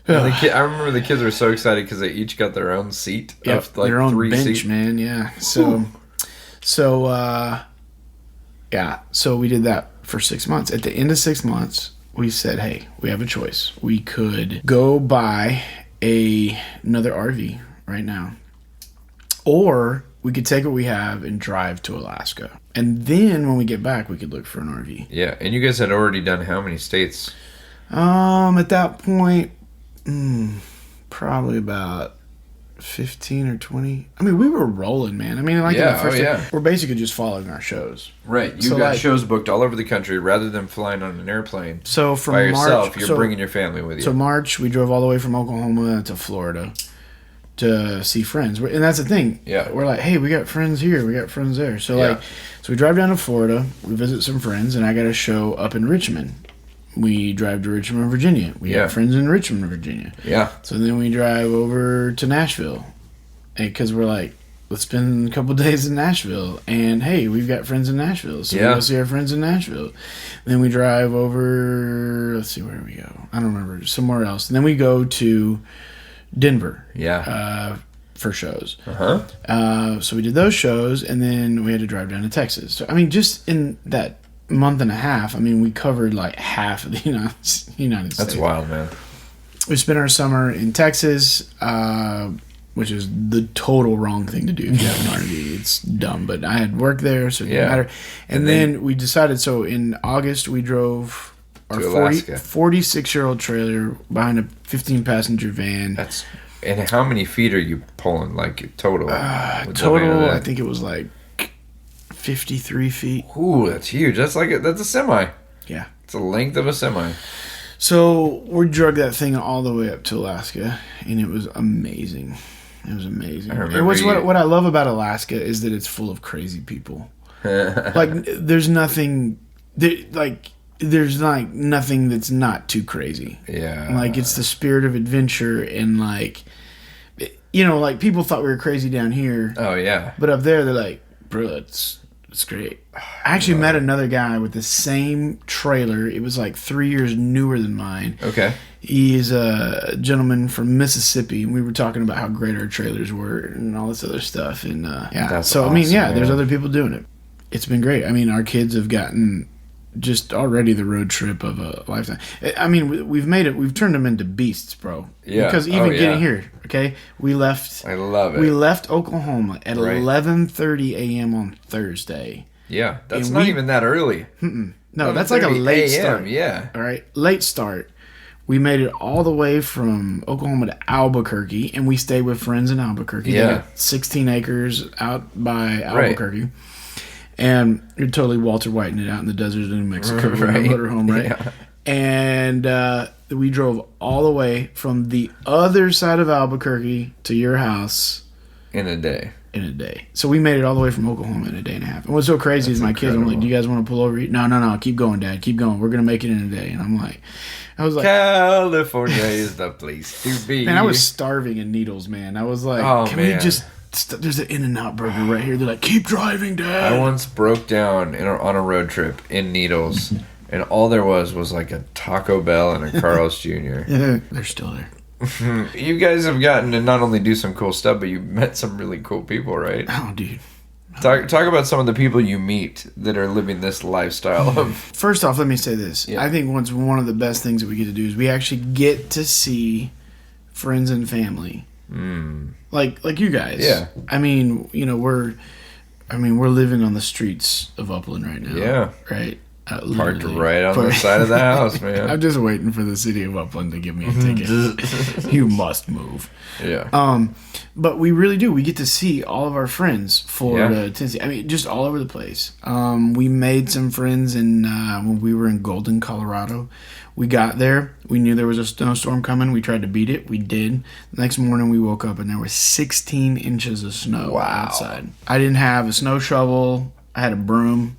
I remember the kids were so excited because they each got their own seat. Yep, like their own 3 bench, seats. man. Yeah. So we did that for 6 months. At the end of 6 months, we said, hey, we have a choice. We could go buy another RV right now, or we could take what we have and drive to Alaska. And then when we get back, we could look for an RV. Yeah. And you guys had already done how many states? At that point, probably about 15 or 20. I mean, we were rolling, man. I mean, like in the first we're basically just following our shows. Right. You got shows booked all over the country rather than flying on an airplane. So from by yourself, March, you're bringing your family with you. So March, we drove all the way from Oklahoma to Florida to see friends. And that's the thing. Yeah. We're like, hey, we got friends here. We got friends there. So so we drive down to Florida. We visit some friends, and I got a show up in Richmond. We drive to Richmond, Virginia. We have friends in Richmond, Virginia. Yeah. So then we drive over to Nashville because we're like, let's spend a couple days in Nashville. And, hey, we've got friends in Nashville. So we go see our friends in Nashville. Then we drive over, let's see, where do we go? I don't remember. Somewhere else. And then we go to Denver. Yeah. For shows. Uh-huh. So we did those shows, and then we had to drive down to Texas. So, I mean, just in that month and a half, I mean, we covered like half of the United States. That's wild, man. We spent our summer in Texas, which is the total wrong thing to do if you have an RV. It's dumb, but I had work there, so it didn't matter. And then we decided, so in August, we drove our 46-year-old trailer behind a 15-passenger van. And how many feet are you pulling, like, total? Total, I think it was like 53 feet. Ooh, that's huge. That's a semi. Yeah. It's the length of a semi. So we drug that thing all the way up to Alaska, and it was amazing. It was amazing. What I love about Alaska is that it's full of crazy people. Like, there's nothing... Like, there's like nothing that's not too crazy. Yeah. Like it's the spirit of adventure and like, you know, like people thought we were crazy down here. Oh yeah. But up there they're like, bro, it's great. I actually met another guy with the same trailer. It was like 3 years newer than mine. Okay. He's a gentleman from Mississippi, and we were talking about how great our trailers were and all this other stuff. And yeah, That's so awesome, I mean, yeah, man. there's other people doing it. It's been great. I mean, our kids have gotten just already the road trip of a lifetime. I mean, we've made it. We've turned them into beasts, bro. Yeah. Because even Oh, yeah. getting here, okay, we left. I love it. We left Oklahoma at Right. 11:30 a.m. on Thursday. Yeah, that's And not we- even that early. No, that's like a 11:30 late a.m., start. yeah. All right, late start. We made it all the way from Oklahoma to Albuquerque, and we stayed with friends in Albuquerque. Yeah. They got 16 acres out by Albuquerque. And you're totally Walter Whiting it out in the deserts of New Mexico with Right. a motorhome, right? Yeah. And we drove all the way from the other side of Albuquerque to your house In a day. in a day. So we made it all the way from Oklahoma in a day and a half. And what's so crazy is my kids, I'm like, do you guys want to pull over? No, keep going, Dad. Keep going. We're going to make it in a day. And I was like, California is the place to be. man, I was starving in Needles, man. I was like, Oh, can man. we just, there's an In-N-Out burger right here. They're like, keep driving, Dad. I once broke down on a road trip in Needles, and all there was like a Taco Bell and a Carl's Jr. Yeah, they're still there. You guys have gotten to not only do some cool stuff, but you've met some really cool people, right? Oh, dude. Talk about some of the people you meet that are living this lifestyle of. First off, let me say this. Yeah. I think one of the best things that we get to do is we actually get to see friends and family. Like you guys. Yeah. I mean, you know, we're living on the streets of Upland right now. Yeah. Right. Parked Literally. right on the side of the house, man. I'm just waiting for the city of Upland to give me a ticket. You must move. Yeah. But we really do. We get to see all of our friends, Florida, Yeah. Tennessee. I mean, just all over the place. We made some friends when we were in Golden, Colorado. We got there. We knew there was a snowstorm coming. We tried to beat it. We did. The next morning, we woke up and there was 16 inches of snow outside. I didn't have a snow shovel. I had a broom.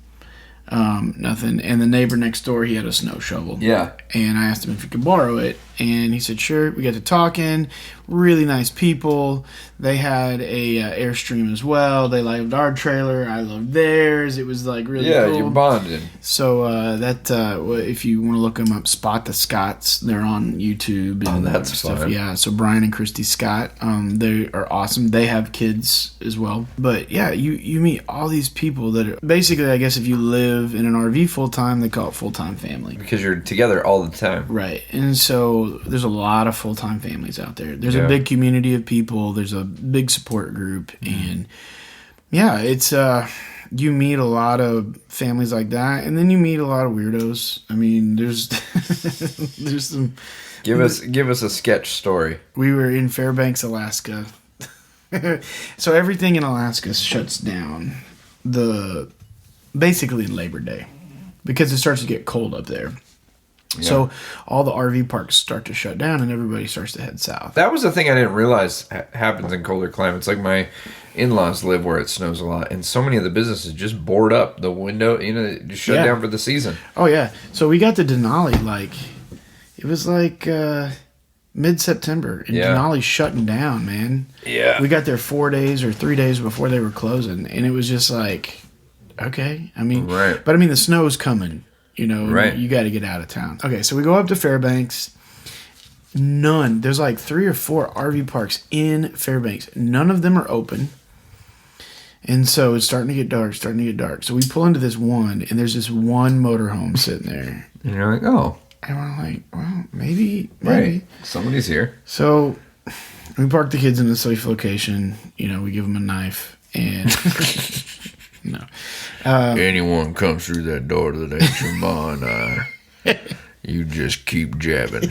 Nothing. And the neighbor next door, he had a snow shovel. Yeah. And I asked him if he could borrow it. And he said, sure. We got to talking. Really nice people. They had a Airstream as well. They loved our trailer. I loved theirs. It was like really Yeah, cool. you're bonding. So if you want to look them up, Spot the Scotts. They're on YouTube and that's stuff. fun. Yeah. So Brian and Christy Scott, they are awesome. They have kids as well. But yeah, you meet all these people that are basically, I guess, if you live in an RV full time, they call it full time family. Because you're together all the time. Right. And so there's a lot of full time families out there. There's Yeah. a big community of people. There's a big support group, and yeah, it's you meet a lot of families like that, and then you meet a lot of weirdos. I mean, there's there's some. Give us a sketch story. We were in Fairbanks, Alaska. So everything in Alaska shuts down basically in Labor Day because it starts to get cold up there. Yeah. So all the RV parks start to shut down and everybody starts to head south. That was the thing I didn't realize happens in colder climates. Like my in-laws live where it snows a lot, and so many of the businesses just board up the window, just shut Yeah. down for the season. Oh yeah. So we got to Denali it was mid-September, and Yeah. Denali's shutting down, man. Yeah. We got there 4 days or 3 days before they were closing, and it was just like, okay. I mean, Right. But I mean, the snow's coming. And Right. you got to get out of town. Okay, so we go up to Fairbanks. There's like 3 or 4 RV parks in Fairbanks. None of them are open. And so it's starting to get dark. So we pull into this one, and there's this one motorhome sitting there. And you're like, oh, And we're like, well, maybe. right, somebody's here. So we park the kids in a safe location. We give them a knife. And no. Anyone comes through that door that ain't your mom, you just keep jabbing.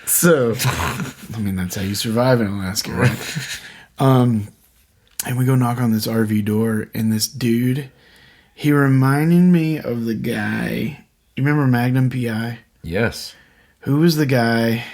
So, I mean, that's how you survive in Alaska, right? And we go knock on this RV door, and this dude, he reminded me of the guy. You remember Magnum PI? Yes. Who was the guy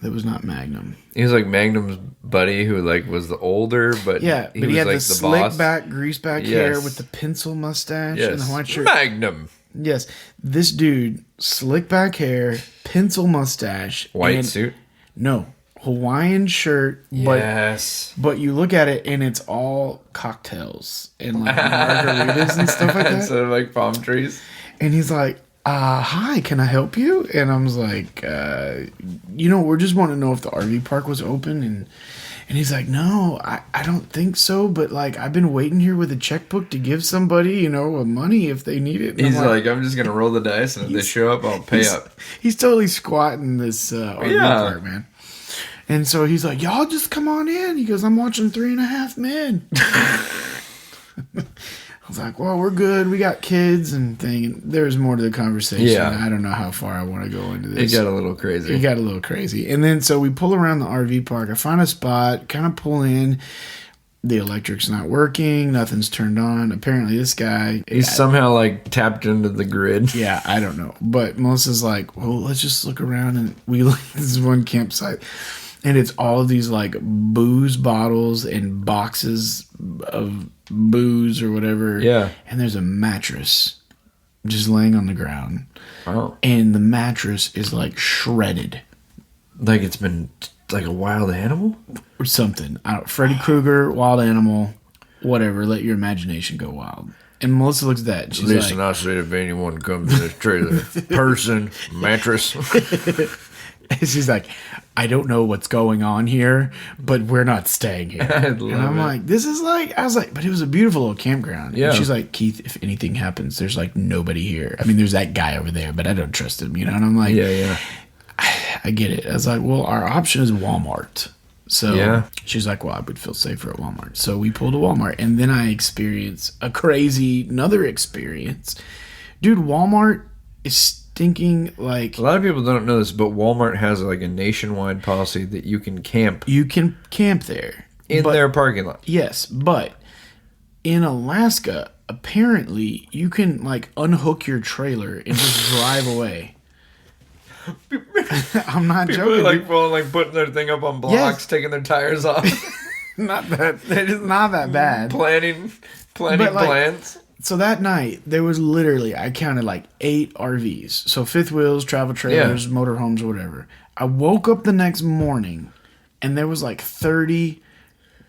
that was not Magnum? He was like Magnum's buddy who was the older, but Yeah, but he was had like the slick boss. back, grease back hair Yes. with the pencil mustache and the Yes. white shirt. Magnum. Yes. This dude, slick back hair, pencil mustache. White and- suit? No. Hawaiian shirt. Yes. But you look at it and it's all cocktails and like margaritas and stuff like that. Instead of like palm trees. And he's like, hi, can I help you? And I was like, we're just wanting to know if the RV park was open. And he's like, no, I don't think so. But like, I've been waiting here with a checkbook to give somebody, money if they need it. And He's like, I'm just going to roll the dice. And if they show up, I'll pay up. He's totally squatting this RV park, man. And so he's like, y'all just come on in. He goes, I'm watching 3.5 Men. I was like, well, we're good. We got kids and thing. There's more to the conversation. Yeah. I don't know how far I want to go into this. It got a little crazy. And then so we pull around the RV park. I find a spot, kind of pull in. The electric's not working. Nothing's turned on. Apparently this guy... He's somehow like tapped into the grid. Yeah, I don't know. But Melissa's like, well, let's just look around. And we look at this one campsite. And it's all of these like booze bottles and boxes of booze or whatever. Yeah. And there's a mattress just laying on the ground. Oh. And the mattress is like shredded. Like it's been like a wild animal? Or something. Freddy Krueger, wild animal, whatever. Let your imagination go wild. And Melissa looks at that. And she's Listen, like, I said if anyone comes in this trailer, person, mattress. she's like, I don't know what's going on here, but we're not staying here. And I'm like, this is like, I was like, but it was a beautiful little campground. Yeah. And she's like, Keith, if anything happens, there's like nobody here. I mean, there's that guy over there, but I don't trust him, And I'm like, Yeah. I get it. I was like, well, our option is Walmart. So Yeah. she's like, well, I would feel safer at Walmart. So we pulled to Walmart. And then I experienced another experience. Dude, Walmart is stinking like... A lot of people don't know this, but Walmart has like a nationwide policy that you can camp You can camp there. in their parking lot. Yes, but in Alaska, apparently you can like unhook your trailer and just drive away. I'm not People joking. are like putting their thing up on blocks, Yes. taking their tires off, not that bad. planning But, like, plans. So that night, there was literally, I counted like 8 RVs. So fifth wheels, travel trailers, motorhomes, whatever. I woke up the next morning and there was like 30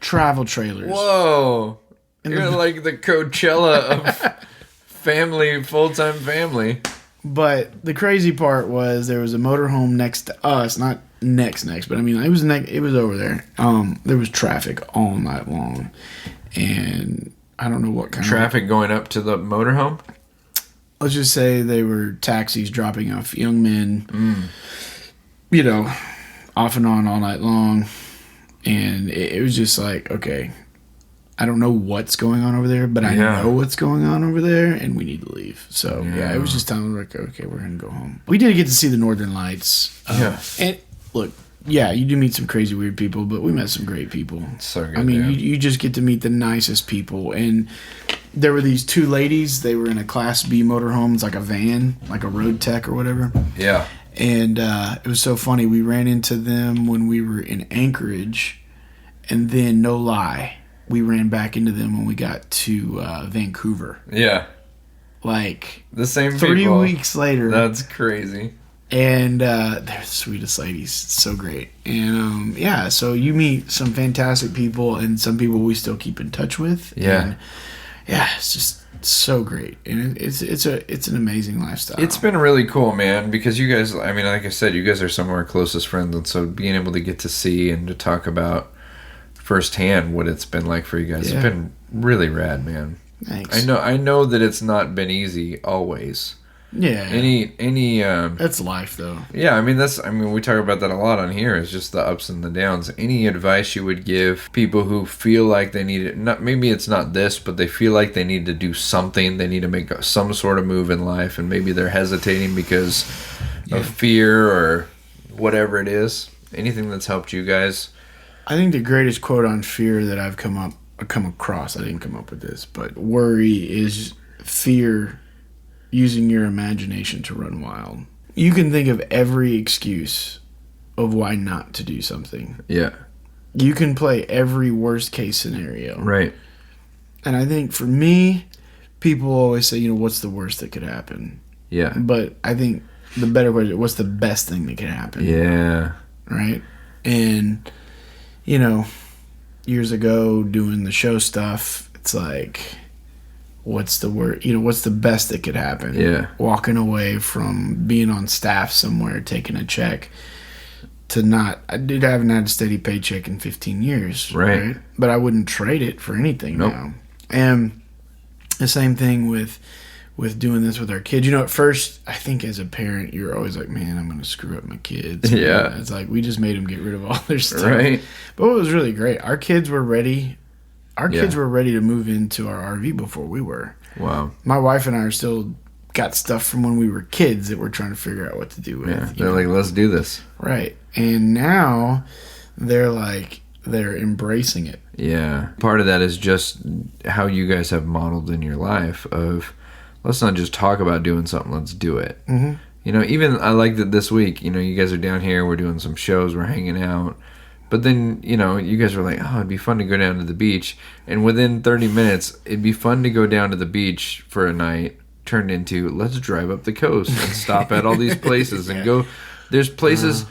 travel trailers. Whoa. You're like the Coachella of full-time family. But the crazy part was there was a motorhome next to us, not next, but I mean it was over there. There was traffic all night long, and I don't know what kind Traffic going up to the motorhome? Let's just say they were taxis dropping off young men, off and on all night long, and it was just like, okay, I don't know what's going on over there, but I know what's going on over there, and we need to leave. So, it was just telling like, okay, we're going to go home. We did get to see the Northern Lights. And look, you do meet some crazy, weird people, but we met some great people. So good, I mean, you just get to meet the nicest people. And there were these 2 ladies. They were in a Class B motorhome. It's like a van, like a road tech or whatever. Yeah. And it was so funny. We ran into them when we were in Anchorage, and then, no lie, we ran back into them when we got to Vancouver. Yeah. Like the same 3 people. weeks later. That's crazy. And they're the sweetest ladies. So great. And so you meet some fantastic people and some people we still keep in touch with. Yeah. And it's just so great. And it's an amazing lifestyle. It's been really cool, man, because you guys, I mean, like I said, you guys are some of our closest friends, and so being able to get to see and to talk about firsthand what it's been like for you guys has been really rad, man. Thanks. I know that it's not been easy always. Yeah. That's life, though. Yeah, I mean we talk about that a lot on here. It's just the ups and the downs. Any advice you would give people who feel like they need it? Not maybe it's not this, but they feel like they need to do something. They need to make some sort of move in life, and maybe they're hesitating because of fear or whatever it is. Anything that's helped you guys? I think the greatest quote on fear that I've come across, I didn't come up with this, but worry is fear using your imagination to run wild. You can think of every excuse of why not to do something. Yeah. You can play every worst case scenario. Right. And I think for me, people always say, what's the worst that could happen? Yeah. But I think the better question, what's the best thing that could happen? Yeah. Right? And, years ago doing the show stuff, it's like, what's the what's the best that could happen? Yeah. Walking away from being on staff somewhere, taking a check, to not, I haven't had a steady paycheck in 15 years. Right. But I wouldn't trade it for anything now. And the same thing with doing this with our kids. At first, I think as a parent, you're always like, man, I'm going to screw up my kids. Yeah. It's like, we just made them get rid of all their stuff. Right. But it was really great. Our kids were ready. Our kids were ready to move into our RV before we were. Wow. My wife and I are still got stuff from when we were kids that we're trying to figure out what to do with. Yeah. They're like, let's do this. Right. And now they're embracing it. Yeah. Part of that is just how you guys have modeled in your life of, let's not just talk about doing something, let's do it. Mm-hmm. Even I like that this week, you guys are down here, we're doing some shows, we're hanging out. But then, you guys were like, oh, it'd be fun to go down to the beach. And within 30 minutes, it'd be fun to go down to the beach for a night, turned into, let's drive up the coast and stop at all these places and go. There's places,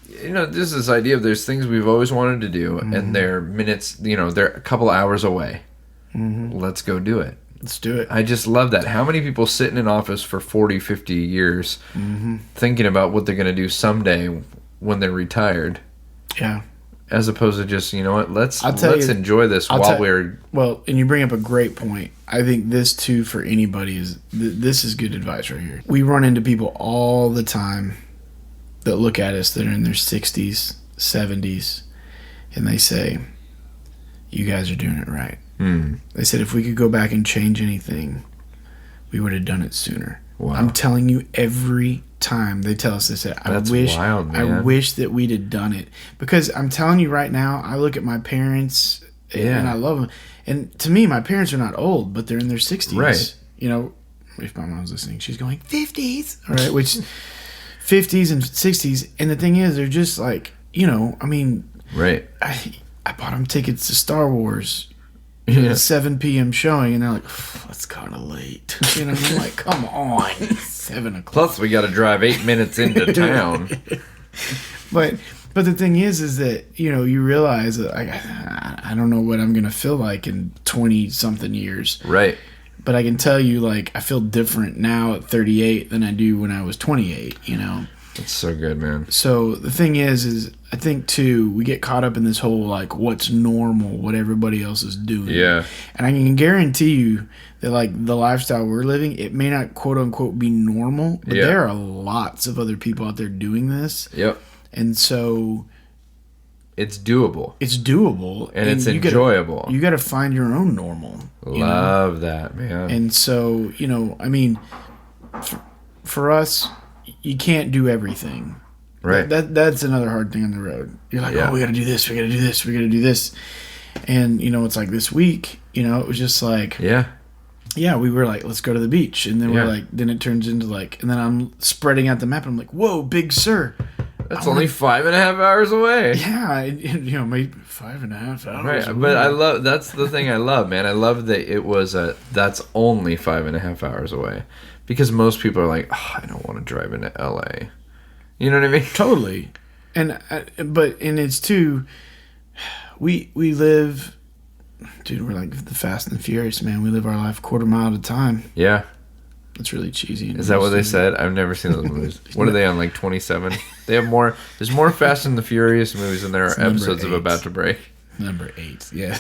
there's this idea of there's things we've always wanted to do, and they're minutes, they're a couple hours away. Mm-hmm. Let's go do it. Let's do it. I just love that. How many people sit in an office for 40, 50 years thinking about what they're going to do someday when they're retired? Yeah. As opposed to just, let's enjoy this while we're... Well, and you bring up a great point. I think this, too, for anybody, this is good advice right here. We run into people all the time that look at us that are in their 60s, 70s, and they say, you guys are doing it right. They said, if we could go back and change anything, we would have done it sooner. Wow. I'm telling you, every time they tell us, they said, I wish that we'd have done it. Because I'm telling you right now, I look at my parents and I love them. And to me, my parents are not old, but they're in their 60s. Right. If my mom's listening, she's going, 50s. All right, which 50s and 60s. And the thing is, they're just like, right. I bought them tickets to Star Wars. 7 p.m. showing, and they're like, that's kind of late. I'm like, come on, 7 o'clock. Plus, we got to drive 8 minutes into town. But the thing is that, you realize that I don't know what I'm going to feel like in 20-something years. Right. But I can tell you, I feel different now at 38 than I do when I was 28, That's so good, man. So the thing is I think, too, we get caught up in this whole, what's normal, what everybody else is doing. Yeah. And I can guarantee you that, the lifestyle we're living, it may not, quote-unquote, be normal, but there are lots of other people out there doing this. Yep. And so... It's doable. It's doable. And it's enjoyable. You got to find your own normal. Love that, man. And so, for us, you can't do everything. Right. That's another hard thing on the road. You're like, oh, we got to do this, we got to do this, we got to do this. And, it's like this week, it was just like... Yeah, we were like, let's go to the beach. And then we're like, then it turns into and then I'm spreading out the map and I'm like, whoa, big sir. That's only 5.5 hours away. Yeah, maybe 5.5 hours. Right, away. but that's the thing I love, man. I love that it was that's only 5.5 hours away. Because most people are like, oh, I don't want to drive into LA. You know what I mean? Totally. And it's too, we live, dude, we're like the Fast and the Furious, man. We live our life a quarter mile at a time. Yeah. That's really cheesy. Is that what they said? I've never seen those movies. What are they on, 27? They have more, there's more Fast and the Furious movies than there are episodes of About to Break. Number 8, yeah.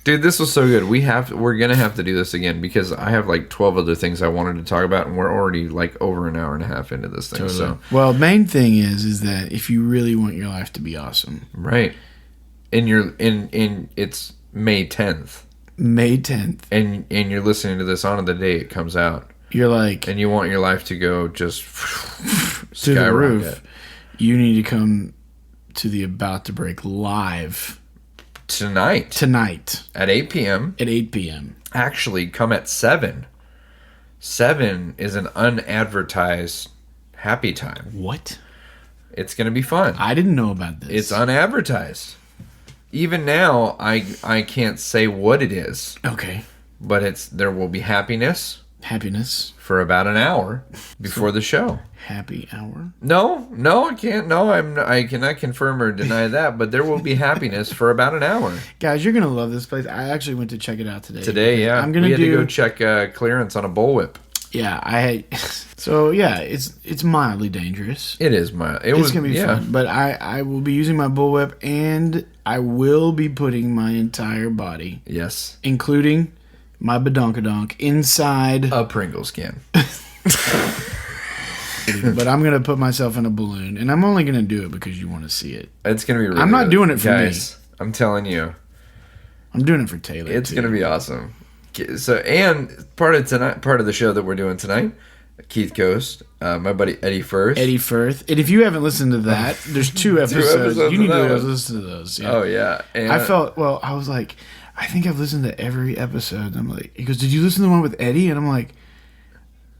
Dude, this was so good. We're gonna have to do this again because I have 12 other things I wanted to talk about, and we're already over an hour and a half into this thing. Totally. So, well, main thing is that if you really want your life to be awesome, right? It's May 10th. May 10th, and you're listening to this on the day it comes out. You're like, and you want your life to go just to the roof. You need to come to the About to Break live tonight at 8 p.m. At 8 p.m. Actually, come at 7. 7 is an unadvertised happy time. What? It's going to be fun. I didn't know about this. It's unadvertised. Even now, I can't say what it is. Okay. but there will be happiness Happiness. for about an hour before the show. Happy hour. No, I can't. No, I cannot confirm or deny that. But there will be happiness for about an hour. Guys, you're gonna love this place. I actually went to check it out today. Today, yeah, we had to go check clearance on a bullwhip. Yeah, So yeah, it's mildly dangerous. It is mild. It's gonna be fun. But I will be using my bullwhip, and I will be putting my entire body, yes, including my badonkadonk, inside a Pringles can. But I'm gonna put myself in a balloon, and I'm only gonna do it because you want to see it. It's gonna be. Really I'm not doing it for me. I'm telling you, I'm doing it for Taylor. It's gonna be awesome. So, and part of the show that we're doing tonight, Keith Coast, my buddy Eddie Firth. And if you haven't listened to that, there's 2 episodes. You need to listen to those. Yeah. Oh yeah. And I was like, I think I've listened to every episode. And I'm like, he goes, did you listen to the one with Eddie? And I'm like,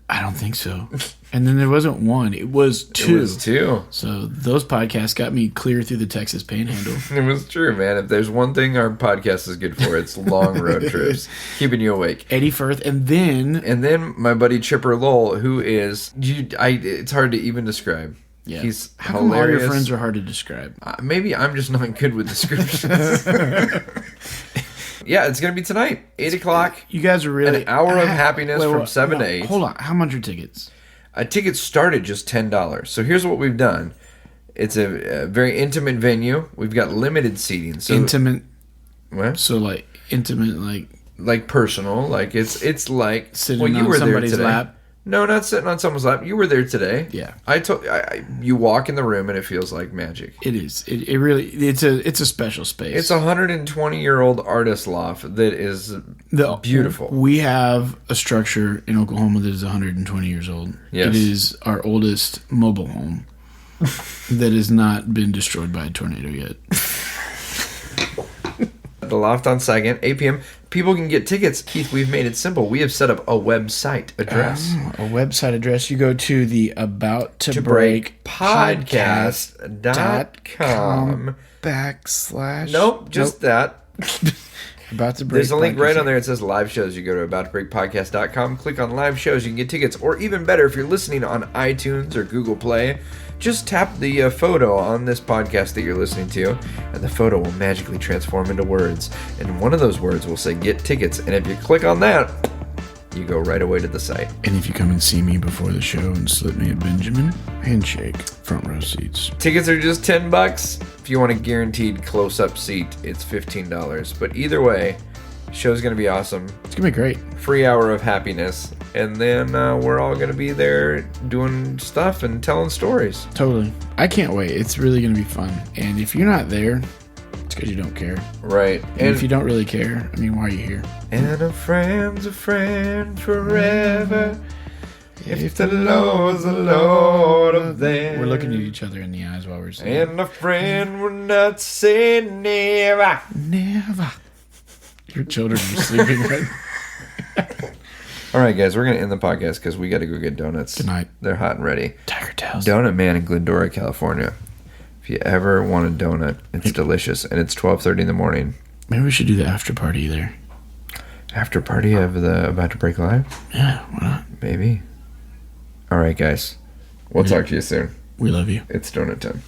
I don't think so. And then there wasn't one. It was 2. It was 2. So those podcasts got me clear through the Texas Panhandle. It was true, man. If there's one thing our podcast is good for, it's long road trips, keeping you awake. Eddie Firth, and then my buddy Chipper Lowell, who is it's hard to even describe. Yeah. He's How hilarious. come all your friends are hard to describe? Maybe I'm just not good with descriptions. Yeah, it's going to be tonight, 8 o'clock. You guys are really... An hour of happiness from 7 to 8. Hold on. How much are tickets? Tickets started just $10. So here's what we've done. It's a very intimate venue. We've got limited seating. So, intimate? What? So, like, intimate, like personal. Like, it's like... Sitting on somebody's lap? No, not sitting on someone's lap. You were there today. Yeah. You walk in the room and it feels like magic. It is. It really. It's a special space. It's a 120-year-old artist loft that is beautiful. We have a structure in Oklahoma that is 120 years old. Yes. It is our oldest mobile home that has not been destroyed by a tornado yet. The Loft on 2nd, 8 p.m. People can get tickets. Keith, we've made it simple. We have set up a website address. A website address. You go to the About to Break podcast.com / Nope, just that. About to Break. There's a link right on there. It says live shows. You go to abouttobreakpodcast.com, click on live shows. You can get tickets. Or even better, if you're listening on iTunes or Google Play, just tap the photo on this podcast that you're listening to, and the photo will magically transform into words. And one of those words will say get tickets. And if you click on that, you go right away to the site. And if you come and see me before the show and slip me a Benjamin, handshake, front row seats. Tickets are just $10. If you want a guaranteed close-up seat, it's $15. But either way, show's going to be awesome. It's going to be great. Free hour of happiness. And then we're all going to be there doing stuff and telling stories. Totally. I can't wait. It's really going to be fun. And if you're not there, it's because you don't care. Right. And if you don't really care, I mean, why are you here? And a friend's a friend forever. If the Lord's the Lord of them. We're looking at each other in the eyes while we're saying. And a friend will not say never. Never. Your children are sleeping right now. All right, guys, we're going to end the podcast because we got to go get donuts. Good night. They're hot and ready. Tiger Tails. Donut Man in Glendora, California. If you ever want a donut, it's delicious, and it's 12:30 in the morning. Maybe we should do the after party there. After party of the About to Break Live? Yeah, why not? Maybe. All right, guys. We'll talk to you soon. We love you. It's donut time.